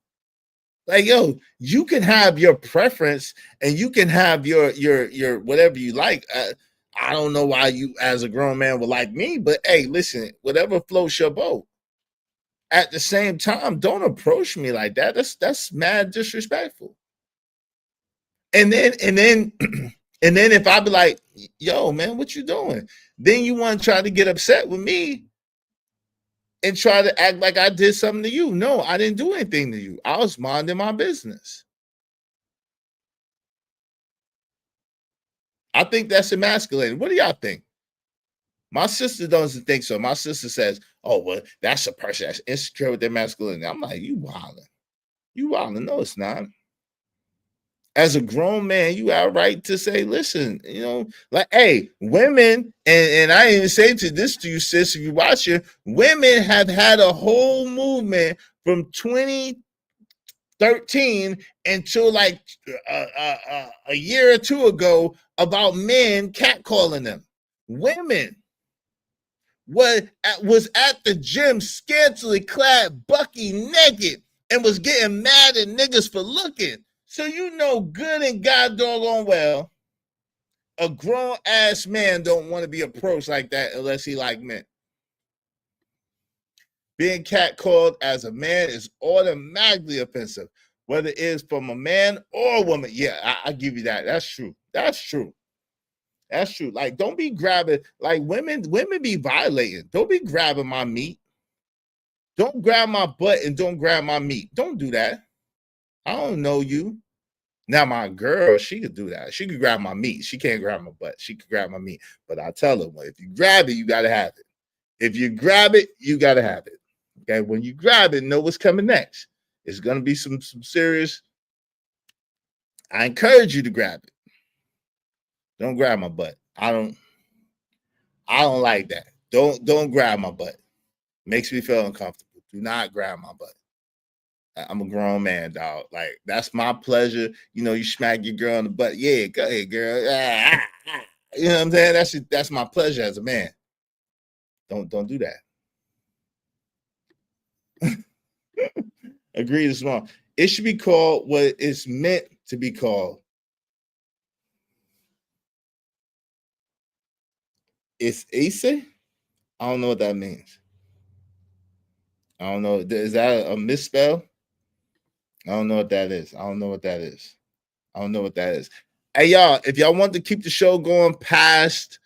[SPEAKER 1] Like, yo, you can have your preference and you can have your whatever you like. I don't know why you as a grown man would like me, but hey, listen, whatever floats your boat. At the same time, don't approach me like that. That's mad disrespectful. And then and then if I be like, yo, man, what you doing? Then you want to try to get upset with me and try to act like I did something to you. No, I didn't do anything to you. I was minding my business. I think that's emasculating. What do y'all think? My sister doesn't think so. My sister says, oh, well, that's a person that's insecure with their masculinity. I'm like, you wilding. You wilding. No, it's not. As a grown man, you have a right to say, listen, you know, like, hey, women, and I didn't say this to you, sis, if you watch it, women have had a whole movement from 2013 until like a year or two ago about men catcalling them. Women was at the gym scantily clad, bucky naked, and was getting mad at niggas for looking. So you know good and god doggone well, a grown ass man don't want to be approached like that unless he like men. Being catcalled as a man is automatically offensive, whether it is from a man or a woman. Yeah, I give you that. That's true. That's true. That's true. Like, don't be grabbing, like women be violating. Don't be grabbing my meat. Don't grab my butt and don't grab my meat. Don't do that. I don't know you. Now, my girl, she could do that. She could grab my meat. She can't grab my butt. She could grab my meat. But I tell her, well, if you grab it, you got to have it. If you grab it, you got to have it. Okay? When you grab it, know what's coming next. It's going to be some serious. I encourage you to grab it. Don't grab my butt. I don't like that. Don't grab my butt. Makes me feel uncomfortable. Do not grab my butt. I'm a grown man, dog. Like, that's my pleasure. You know, you smack your girl in the butt. Yeah, go ahead, girl. You know what I'm saying? That's my pleasure as a man. Don't do that. Agreed is wrong. It should be called what it's meant to be called. It's Ace? I don't know what that means. I don't know. Is that a misspell? I don't know what that is. I don't know what that is. Hey, y'all, if y'all want to keep the show going past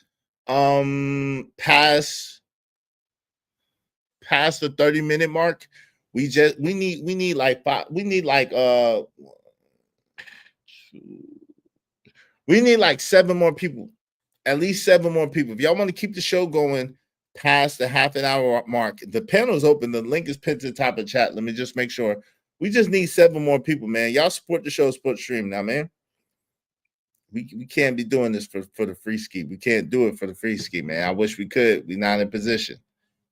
[SPEAKER 1] the 30-minute mark, we need like 7 more people. At least 7 more people. If y'all want to keep the show going past the half an hour mark, the panel is open. The link is pinned to the top of the chat. Let me just make sure. We just need 7 more people, man. Y'all support the show, support the stream now, man. We can't be doing this for the free ski. We can't do it for the free ski, man. I wish we could. We're not in position.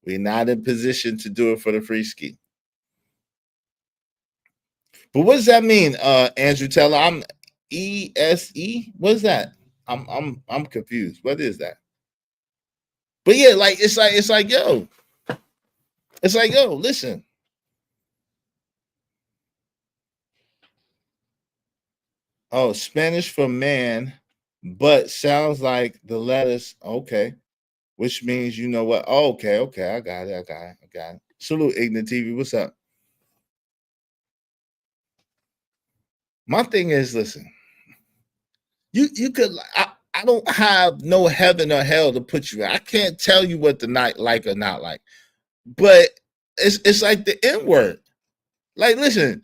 [SPEAKER 1] We're not in position to do it for the free ski. But what does that mean, Andrew Teller? I'm ESE. What is that? I'm confused. What is that? But yeah, like it's like yo, listen. Oh, Spanish for man, but sounds like the letters. Okay, which means you know what? Oh, okay, I got it. Salute, Ignorant TV. What's up? My thing is, listen. You could I don't have no heaven or hell to put you in. I can't tell you what to not like or not like. But it's like the N-word. Like, listen,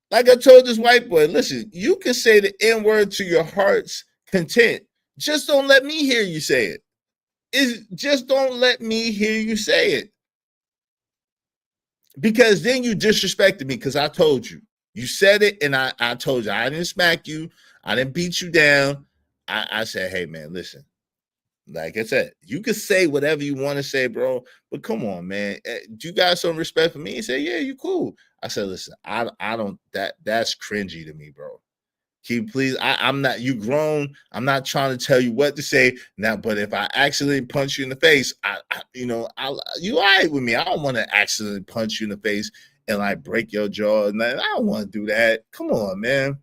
[SPEAKER 1] like I told this white boy, listen, you can say the N-word to your heart's content. Just don't let me hear you say it. Just don't let me hear you say it. Because then you disrespected me because I told you. You said it and I told you. I didn't smack you. I didn't beat you down. I said, hey, man, listen. Like I said, you can say whatever you want to say, bro. But come on, man. Do you got some respect for me? He said, yeah, you cool. I said, listen, I don't, that's cringy to me, bro. Can you please? I'm not, you grown. I'm not trying to tell you what to say now, but if I accidentally punch you in the face, you all right with me. I don't want to accidentally punch you in the face and like break your jaw. And I don't want to do that. Come on, man.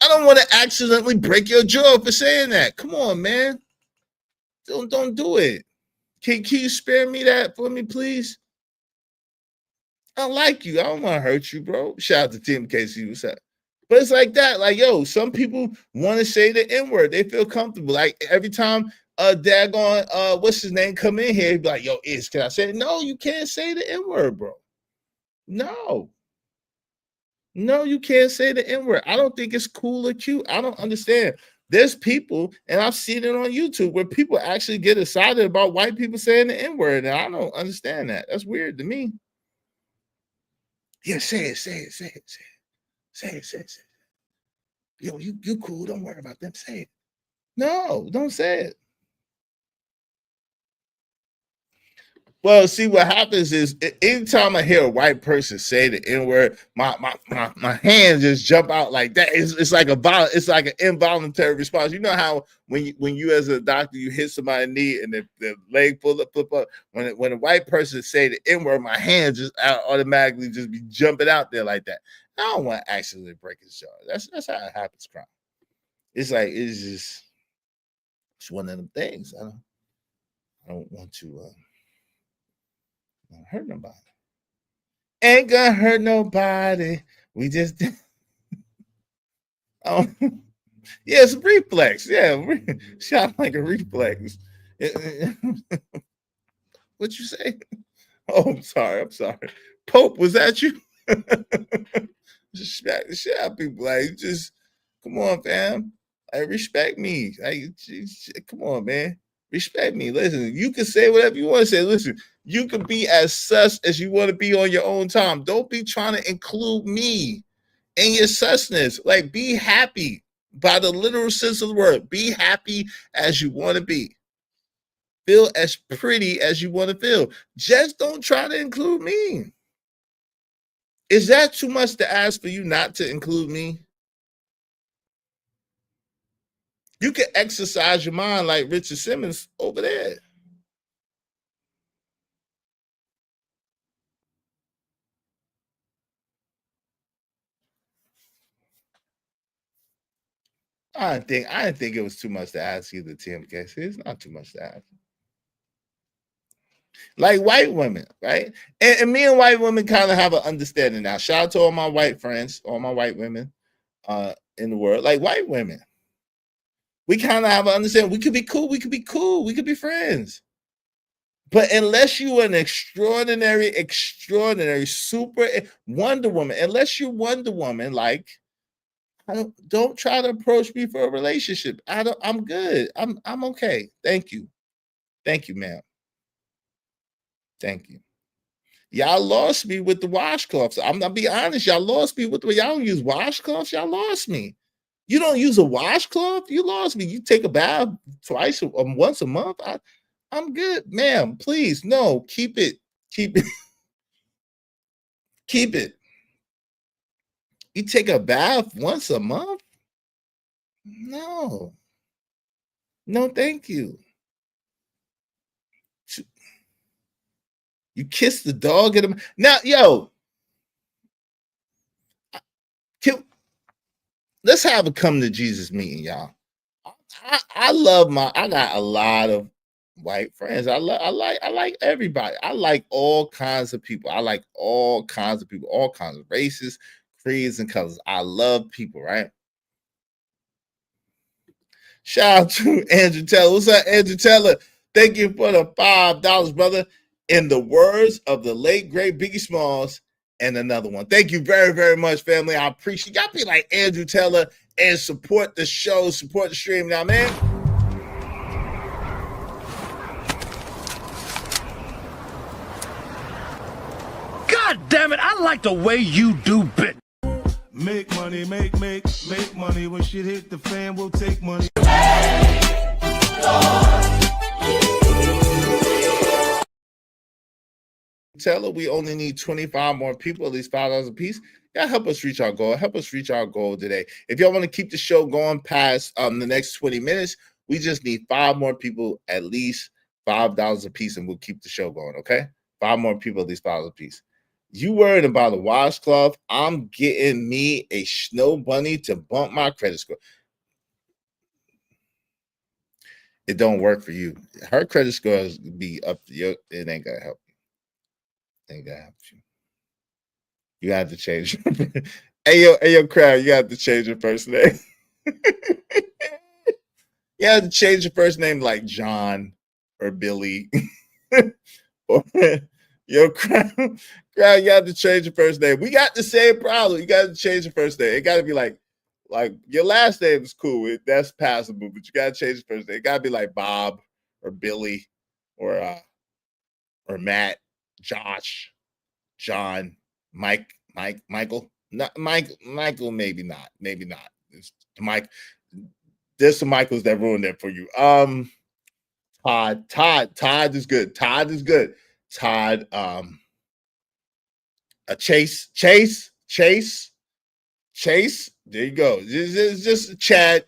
[SPEAKER 1] I don't want to accidentally break your jaw for saying that. Come on, man. Don't do it. Can you spare me that for me, please? I don't like you. I don't want to hurt you, bro. Shout out to Tim Casey. What's up? But it's like that. Like, yo, some people want to say the N-word. They feel comfortable. Like every time daggone what's his name come in here, he'd be like, yo, can I say it? No, you can't say the N-word, bro. No, you can't say the N-word. I don't think it's cool or cute. I don't understand. There's people, and I've seen it on YouTube, where people actually get excited about white people saying the N-word, and I don't understand that. That's weird to me. Yeah, say it. Yo, you cool. Don't worry about them. Say it. No, don't say it. Well, see, what happens is anytime I hear a white person say the N-word, my hands just jump out like that. It's like an involuntary response. You know how when you as a doctor you hit somebody's knee and the leg flip up. When a white person say the N-word, my hands just automatically just be jumping out there like that. I don't want to accidentally break his jaw. That's how it happens, crime. It's like it's one of them things. I don't want to hurt nobody. Ain't gonna hurt nobody. We just yeah, it's a reflex. Yeah, shot like a reflex. What'd you say? Oh, I'm sorry. Pope, was that you? Just smack the shit out of people. Like, just come on, fam. Like, respect me. Like, come on, man. Respect me. Listen, you can say whatever you want to say. Listen, you can be as sus as you want to be on your own time. Don't be trying to include me in your susness. Like, be happy by the literal sense of the word. Be happy as you want to be. Feel as pretty as you want to feel. Just don't try to include me. Is that too much to ask for you not to include me? You can exercise your mind like Richard Simmons over there. I didn't think it was too much to ask either, Tim Casey. It's not too much to ask. Like white women, right? And me and white women kind of have an understanding now. Shout out to all my white friends, all my white women in the world. Like white women, we kind of have an understanding. We could be cool. We could be friends. But unless you are an extraordinary super Wonder Woman, unless you're Wonder Woman, like, don't try to approach me for a relationship. I'm good. I'm okay. Thank you, ma'am. Thank you. Y'all lost me with the washcloths. I'm gonna be honest. Y'all lost me with y'all don't use washcloths. Y'all lost me. You don't use a washcloth. You lost me. You take a bath once a month. I'm good, ma'am. Please, no, keep it. Keep it. You take a bath once a month? No, thank you. You kiss the dog at him. Now, yo, let's have a come to Jesus meeting, y'all. I got a lot of white friends. I like everybody. I like all kinds of people. I like all kinds of people, all kinds of races, creeds, and colors. I love people, right? Shout out to Andrew Teller. What's up, Andrew Teller? Thank you for the $5, brother. In the words of the late, great Biggie Smalls, and another one. Thank you very, very much, family. I appreciate y'all. Be like Andrew Teller and support the show, support the stream now, man.
[SPEAKER 6] God damn it, I like the way you do bit.
[SPEAKER 7] Make money, make money. When shit hit the fan, we'll take money.
[SPEAKER 1] Teller, we only need 25 more people, at least $5 a piece. Yeah, help us reach our goal. Help us reach our goal today. If y'all want to keep the show going past the next 20 minutes, we just need 5 more people, at least $5 a piece, and we'll keep the show going, okay? 5 more people, at least $5 a piece. You worried about a washcloth? I'm getting me a snow bunny to bump my credit score. It don't work for you. Her credit score be up to you. It ain't gonna help you. Ain't gonna help you. You have to change. Hey yo, crowd, you have to change your first name. You have to change your first name like John or Billy. Or yo, crowd, you have to change your first name. We got the same problem. You got to change your first name. It got to be like your last name is cool. That's passable, but you got to change your first name. It got to be like Bob or Billy or Matt, Josh, John, Michael. Not Michael, maybe not. It's Mike. There's some Michaels that ruined it for you. Todd is good. Todd, Chase. There you go. It's just Chad,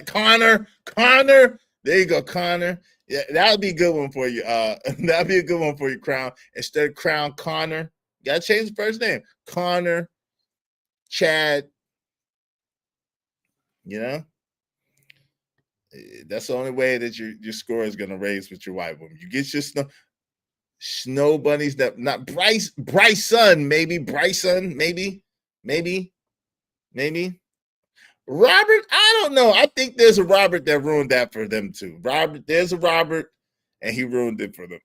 [SPEAKER 1] Connor. There you go, Connor. Yeah, that would be a good one for you. That'd be a good one for you, Crown. Instead of Crown, Connor. You gotta change the first name. Connor, Chad. You know? That's the only way that your score is gonna raise with your white woman. You get your snow bunnies, that not Bryson, maybe. Robert, I don't know. I think there's a Robert that ruined that for them too. There's a Robert, and he ruined it for them.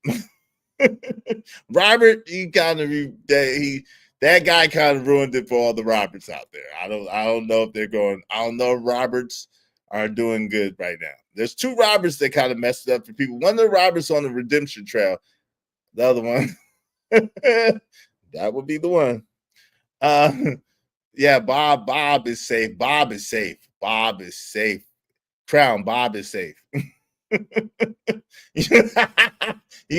[SPEAKER 1] Robert, that guy kind of ruined it for all the Roberts out there. I don't know if they're going. I don't know if Roberts are doing good right now. There's 2 Roberts that kind of messed it up for people. One of the Roberts on the redemption trail. The other one, that would be the one. Yeah, Bob is safe. Bob is safe. Crown, Bob is safe. You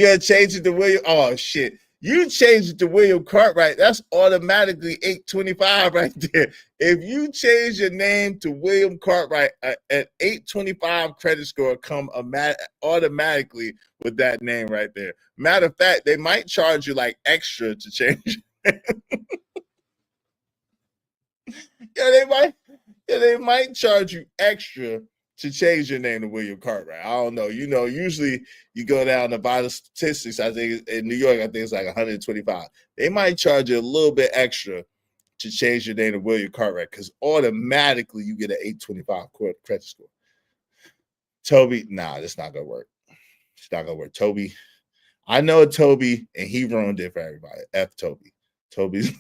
[SPEAKER 1] gotta change it to William. Oh shit. You change it to William Cartwright. That's automatically $825 right there. If you change your name to William Cartwright, an $825 credit score come automatically with that name right there. Matter of fact, they might charge you like extra to change. They might charge you extra to change your name to William Cartwright. I don't know. You know, usually you go down to buy the statistics. I think in New York, I think it's like 125. They might charge you a little bit extra to change your name to William Cartwright because automatically you get an $825 credit score. Toby, nah, that's not gonna work. It's not gonna work. Toby, I know Toby, and he ruined it for everybody. F Toby. Toby's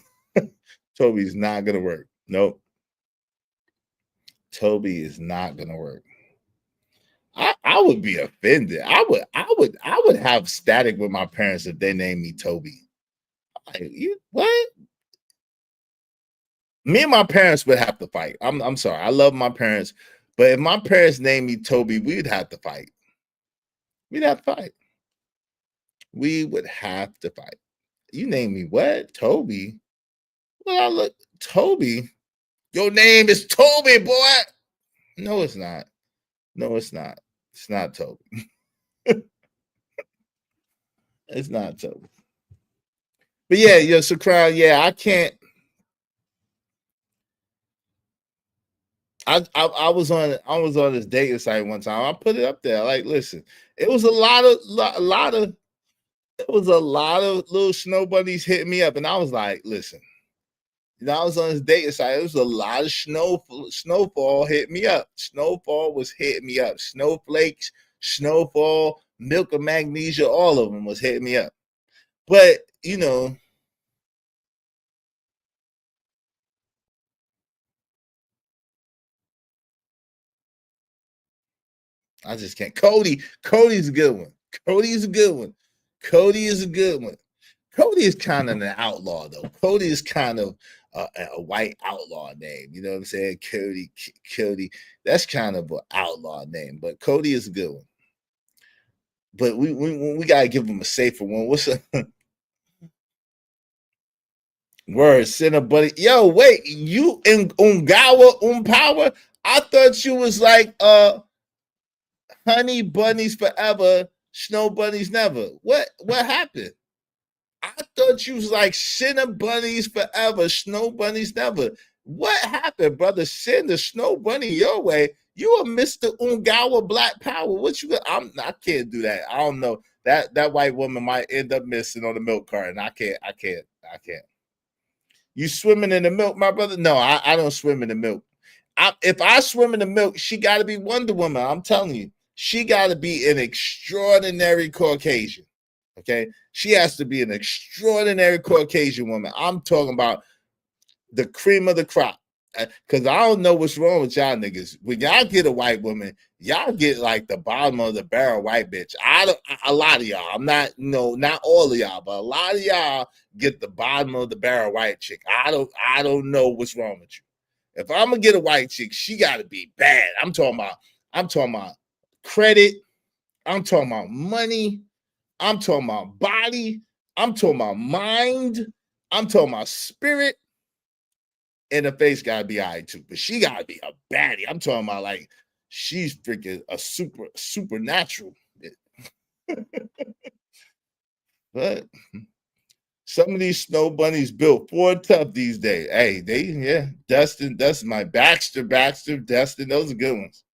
[SPEAKER 1] not gonna work. Nope. Toby is not gonna work. I would be offended. I would have static with my parents if they named me Toby. Like, what? Me and my parents would have to fight. I'm sorry. I love my parents, but if my parents named me Toby, we'd have to fight. We would have to fight. You name me what? Toby? Well, Toby. Your name is Toby, boy. No, it's not. It's not Toby. It's not Toby. But yeah, so Crown, I can't. I was on this dating site one time. I put it up there. Like, listen, it was a lot of little snow bunnies hitting me up, and I was like, listen, You know, I was on his dating site. It was a lot of snowfall hit me up. Snowfall was hitting me up. Snowflakes, snowfall, milk of magnesia, all of them was hitting me up. But, you know, I just can't. Cody's a good one. Cody is a good one. Cody is a good one. Cody is kind of an outlaw, though. Cody is kind of a white outlaw name. You know what I'm saying? Cody. That's kind of an outlaw name, but Cody is a good one. But we gotta give him a safer one. What's a word? Send a buddy. Yo, wait, you in Ungawa Power? I thought you was like honey bunnies forever, snow bunnies never. What happened? I thought you was like send bunnies forever, snow bunnies never. What happened, brother? Send the snow bunny your way. You are Mr. Ungawa Black Power. What you got? I can't do that. I don't know. That white woman might end up missing on the milk carton. I can't. You swimming in the milk, my brother? No, I don't swim in the milk. If I swim in the milk, she got to be Wonder Woman. I'm telling you, she got to be an extraordinary Caucasian. Okay, she has to be an extraordinary Caucasian woman. I'm talking about the cream of the crop. Because I don't know what's wrong with y'all niggas. When y'all get a white woman, y'all get like the bottom of the barrel white bitch. A lot of y'all. I'm not, not all of y'all, but a lot of y'all get the bottom of the barrel white chick. I don't know what's wrong with you. If I'm gonna get a white chick, she gotta be bad. I'm talking about credit. I'm talking about money. I'm talking about body. I'm talking about mind. I'm talking about spirit. And the face gotta be all right too, but she gotta be a baddie. I'm talking about like she's freaking a supernatural. But some of these snow bunnies built for tough these days. Hey, Dustin, my Baxter, Dustin, those are good ones.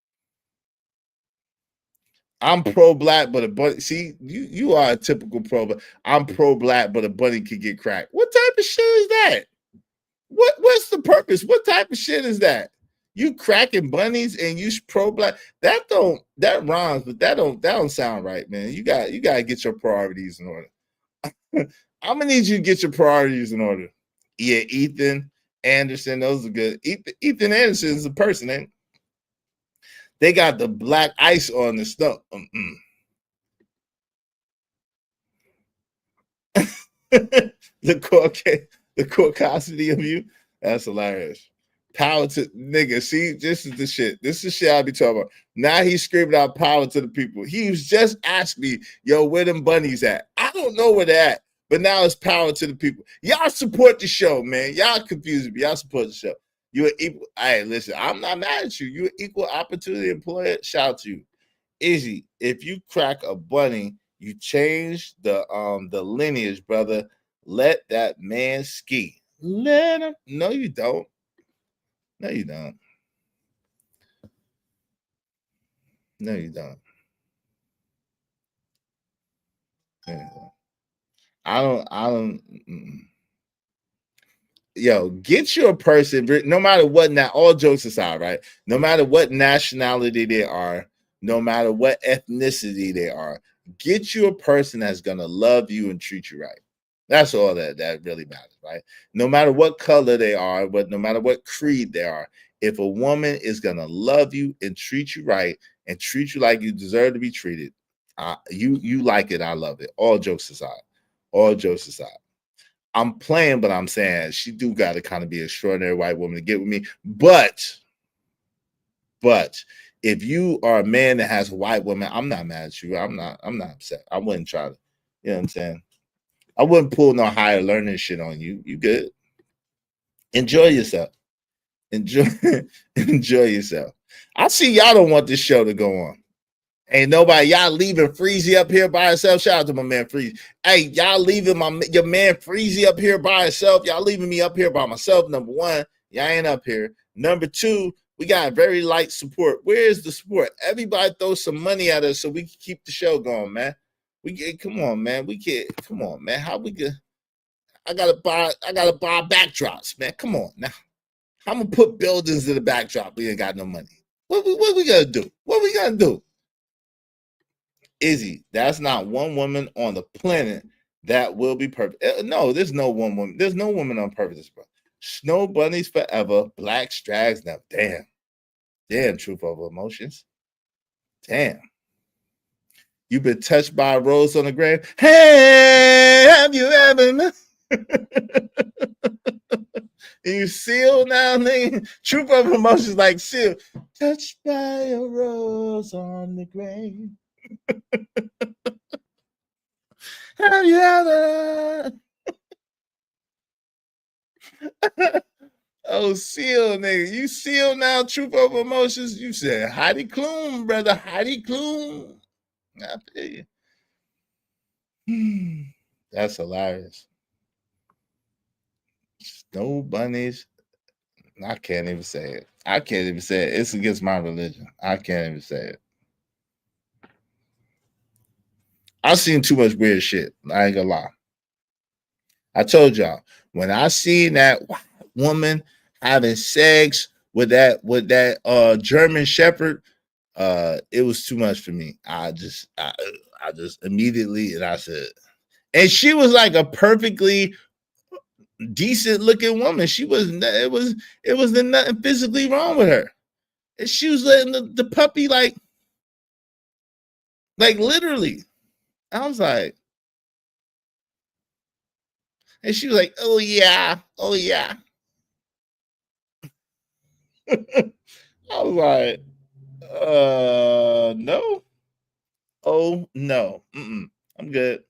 [SPEAKER 1] I'm pro-black, but a bunny. See, you are a typical pro. I'm pro-black, but a bunny can get cracked. What type of shit is that? What's the purpose? What type of shit is that? You cracking bunnies and you pro-black? That rhymes, but that don't sound right, man. You gotta get your priorities in order. I'm gonna need you to get your priorities in order. Yeah, Ethan Anderson, those are good. Ethan Anderson is a person, ain't they got the black ice on the stuff. The caucasity of you, that's hilarious. Power to nigga. See, this is the shit. This is the shit I be talking about. Now he's screaming out power to the people. He was just asking me, yo, where them bunnies at? I don't know where they're at, but now it's power to the people. Y'all support the show, man. Y'all confuse me. Y'all support the show. You're equal. Hey, listen, I'm not mad at you. You're an equal opportunity employer. Shout out to you. Izzy, if you crack a bunny, you change the lineage, brother. Let that man ski. Let him. No, you don't. No, you don't. No, you don't. I don't. Yo, get your person, no matter what. Now, all jokes aside, right? No matter what nationality they are, no matter what ethnicity they are, get you a person that's gonna love you and treat you right. That's all that really matters, right? No matter what color they are, but no matter what creed they are, if a woman is gonna love you and treat you right and treat you like you deserve to be treated, you like it. I love it. All jokes aside. I'm playing, but I'm saying she do got to kind of be an extraordinary white woman to get with me. But if you are a man that has a white woman, I'm not mad at you. I'm not upset. I wouldn't try to, you know what I'm saying? I wouldn't pull no higher learning shit on you. You good? Enjoy yourself. Enjoy yourself. I see y'all don't want this show to go on. Ain't nobody, y'all leaving Freezy up here by herself. Shout out to my man Freezy. Hey, y'all leaving your man Freezy up here by herself. Y'all leaving me up here by myself. Number one, y'all ain't up here. Number two, we got very light support. Where is the support? Everybody throw some money at us so we can keep the show going, man. Come on, man. Come on, man. How we get? gotta buy backdrops, man. Come on now. I'm gonna put buildings in the backdrop. We ain't got no money. What we gonna do? What we gonna do? Izzy, that's not one woman on the planet that will be perfect. No, there's no one woman. There's no woman on purpose, bro. Snow bunnies forever. Black strags now. Damn, truth over emotions. Damn. You've been touched by a rose on the grave. Hey, have you ever? You seal now, nigga. Truth over emotions like seal. Touched by a rose on the grave. Have you ever? Oh, seal, nigga. You seal now, truth over emotions. You said Heidi Klum, brother. Heidi Klum. I feel you. That's hilarious. Snow bunnies. I can't even say it. I can't even say it. It's against my religion. I can't even say it. I've seen too much weird shit. I ain't gonna lie. I told y'all, when I seen that woman having sex with that German Shepherd, it was too much for me. I just immediately, and I said, and she was like a perfectly decent looking woman. She wasn't. It was nothing physically wrong with her, and she was letting the puppy like literally. I was like, and she was like, oh yeah. I was like, no. Oh no. I'm good.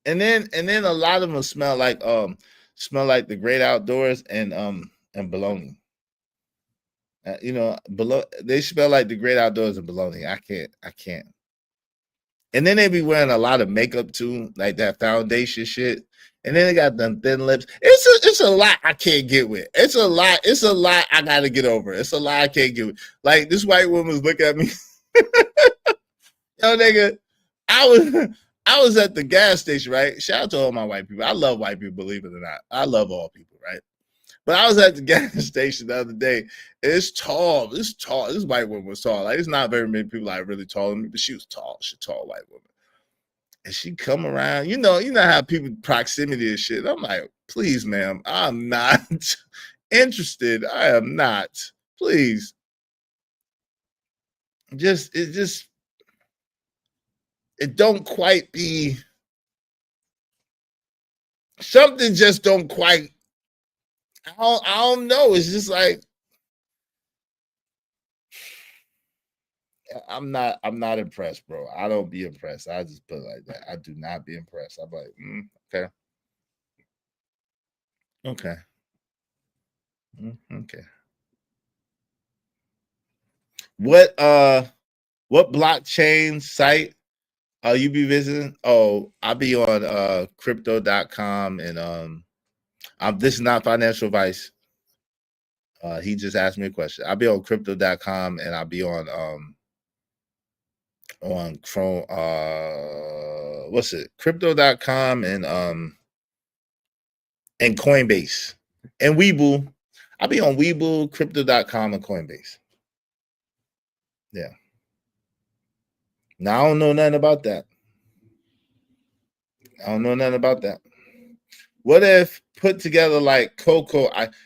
[SPEAKER 1] And then a lot of them smell like the great outdoors and bologna. They smell like the great outdoors and bologna. I can't. And then they be wearing a lot of makeup too, like that foundation shit. And then they got them thin lips. It's a lot I can't get with. It's a lot I gotta get over. It's a lot I can't get with. Like this white woman was looking at me. Yo, nigga, I was at the gas station, right? Shout out to all my white people. I love white people, believe it or not. I love all people, right? But I was at the gas station the other day. It's tall. This white woman was tall. Like, it's not very many people like really taller than me, but she was tall. She's a tall white woman. And she come around, you know how people proximity and shit. I'm like, please, ma'am, I'm not interested. I am not. Please. It don't quite be. Something just don't quite. I don't know. It's just like I'm not impressed, bro. I don't be impressed. I just put it like that. I do not be impressed. I'm like, okay. Okay. What blockchain site you be visiting? Oh, I'll be on crypto.com and this is not financial advice. He just asked me a question. I'll be on crypto.com and I'll be on Chrome, what's it? Crypto.com and Coinbase and Webull. I'll be on Webull, crypto.com and Coinbase. Yeah. Now I don't know nothing about that. What if put together like Coco? I got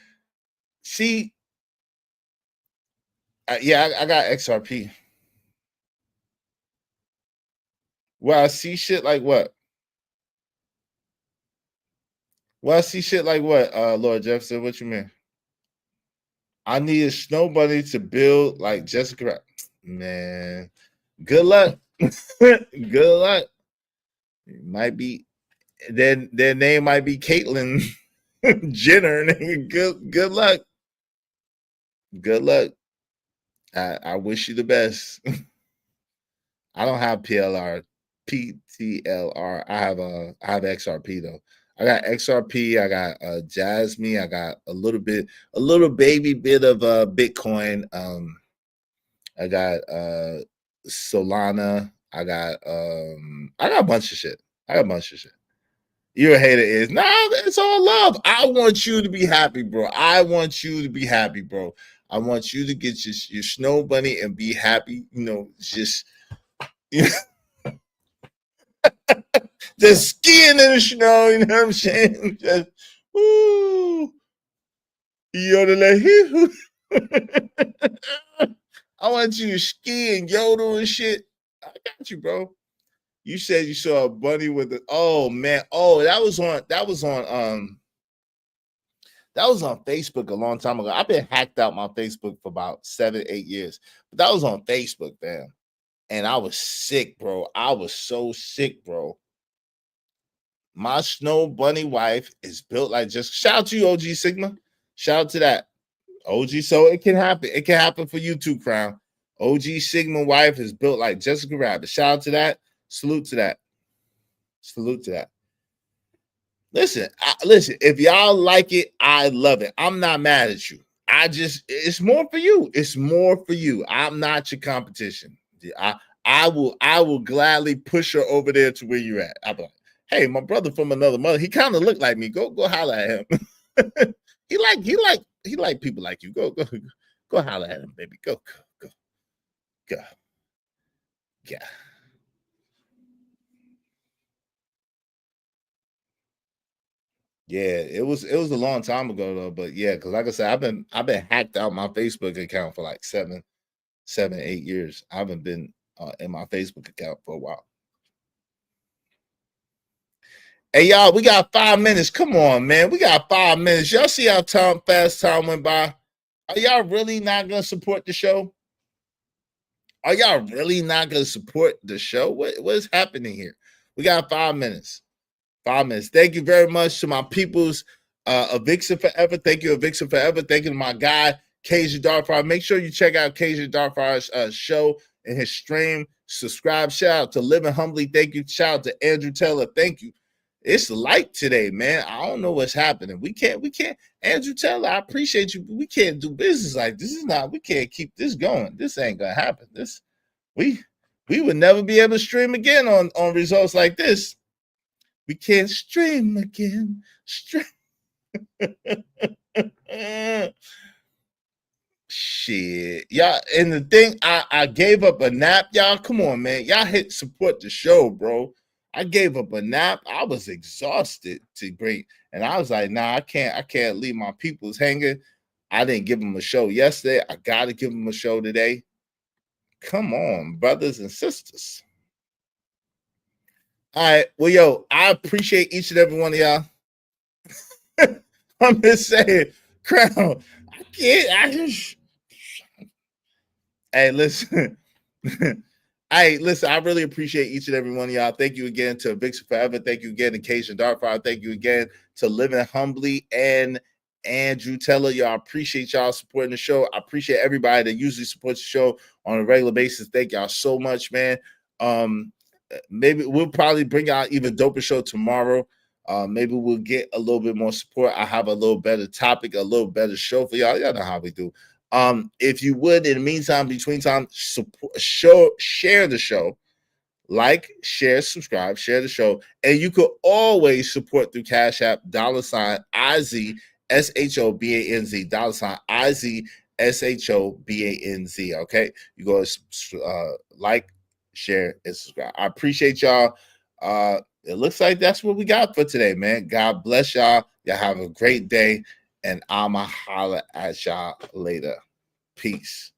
[SPEAKER 1] XRP. Well, I see shit like what? Lord Jefferson, what you mean? I need a snow bunny to build like Jessica. Man, good luck. Good luck. It might be their name might be Caitlyn Jenner. Good luck. Good luck. I wish you the best. I don't have PTLR. I have XRP though. I got XRP. I got Jasmine. I got a little baby bit of Bitcoin. I got Solana. I got a bunch of shit. You're a hater is. Nah, it's all love. I want you to be happy, bro. I want you to be happy, bro. I want you to get your snow bunny and be happy. You know, just just skiing in the snow. You know what I'm saying? Just woo. Yodel. I want you to ski and yodel and shit. I got you, bro. You said you saw a bunny with it. Oh man. Oh, that was on Facebook a long time ago. I've been hacked out my Facebook for about 7-8 years. But that was on Facebook, man. And I was sick, bro. I was so sick, bro. My snow bunny wife is built like just shout out to you, OG Sigma. Shout out to that. OG, so it can happen. It can happen for you too, Crown. OG Sigma wife is built like Jessica Rabbit. Shout out to that. Salute to that. Salute to that. Listen, if y'all like it, I love it. I'm not mad at you. It's more for you. It's more for you. I'm not your competition. I will gladly push her over there to where you're at. I'm like, hey, my brother from another mother. He kind of looked like me. Go holler at him. he like people like you. Go holler at him, baby. Go. Yeah. Yeah, it was a long time ago though, but yeah, because like I said, I've been hacked out my Facebook account for like 7-8 years. I haven't been in my Facebook account for a while. Hey y'all, we got 5 minutes. Come on, man, we got 5 minutes. Y'all see how fast time went by? Are y'all really not gonna support the show? Are y'all really not gonna support the show? What's happening here? We got 5 minutes. 5 minutes. Thank you very much to my peoples, Eviction Forever. Thank you, Eviction Forever. Thank you to my guy, Cajun Darkfire. Make sure you check out Cajun Darkfire's show and his stream. Subscribe. Shout out to Living Humbly. Thank you. Shout out to Andrew Taylor. Thank you. It's light today, man. I don't know what's happening. We can't. Andrew Taylor, I appreciate you, but we can't do business like this. We can't keep this going. This ain't gonna happen. We would never be able to stream again on results like this. We can't stream again. Shit. Y'all, and the thing, I gave up a nap, y'all. Come on, man. Y'all hit support the show, bro. I gave up a nap. I was exhausted to break. And I was like, nah, I can't leave my peoples hanging. I didn't give them a show yesterday. I gotta give them a show today. Come on, brothers and sisters. All right. Well, yo, I appreciate each and every one of y'all. I'm just saying, Crown. Hey, listen. I really appreciate each and every one of y'all. Thank you again to Eviction Forever. Thank you again to Cajun Darkfire. Thank you again to Living Humbly and Andrew Teller. Y'all, appreciate y'all supporting the show. I appreciate everybody that usually supports the show on a regular basis. Thank y'all so much, man. Maybe we'll probably bring out even doper show tomorrow. Maybe we'll get a little bit more support. I have a little better topic, a little better show for y'all. Y'all know how we do. If you would, in the meantime, between time, share the show, like, share, subscribe, share the show, and you could always support through Cash App $IZSHOBANZ $IZSHOBANZ. Okay, you go like, share, and subscribe. I appreciate y'all. It looks like that's what we got for today, man. God bless y'all. Y'all have a great day, and I'ma holler at y'all later. Peace.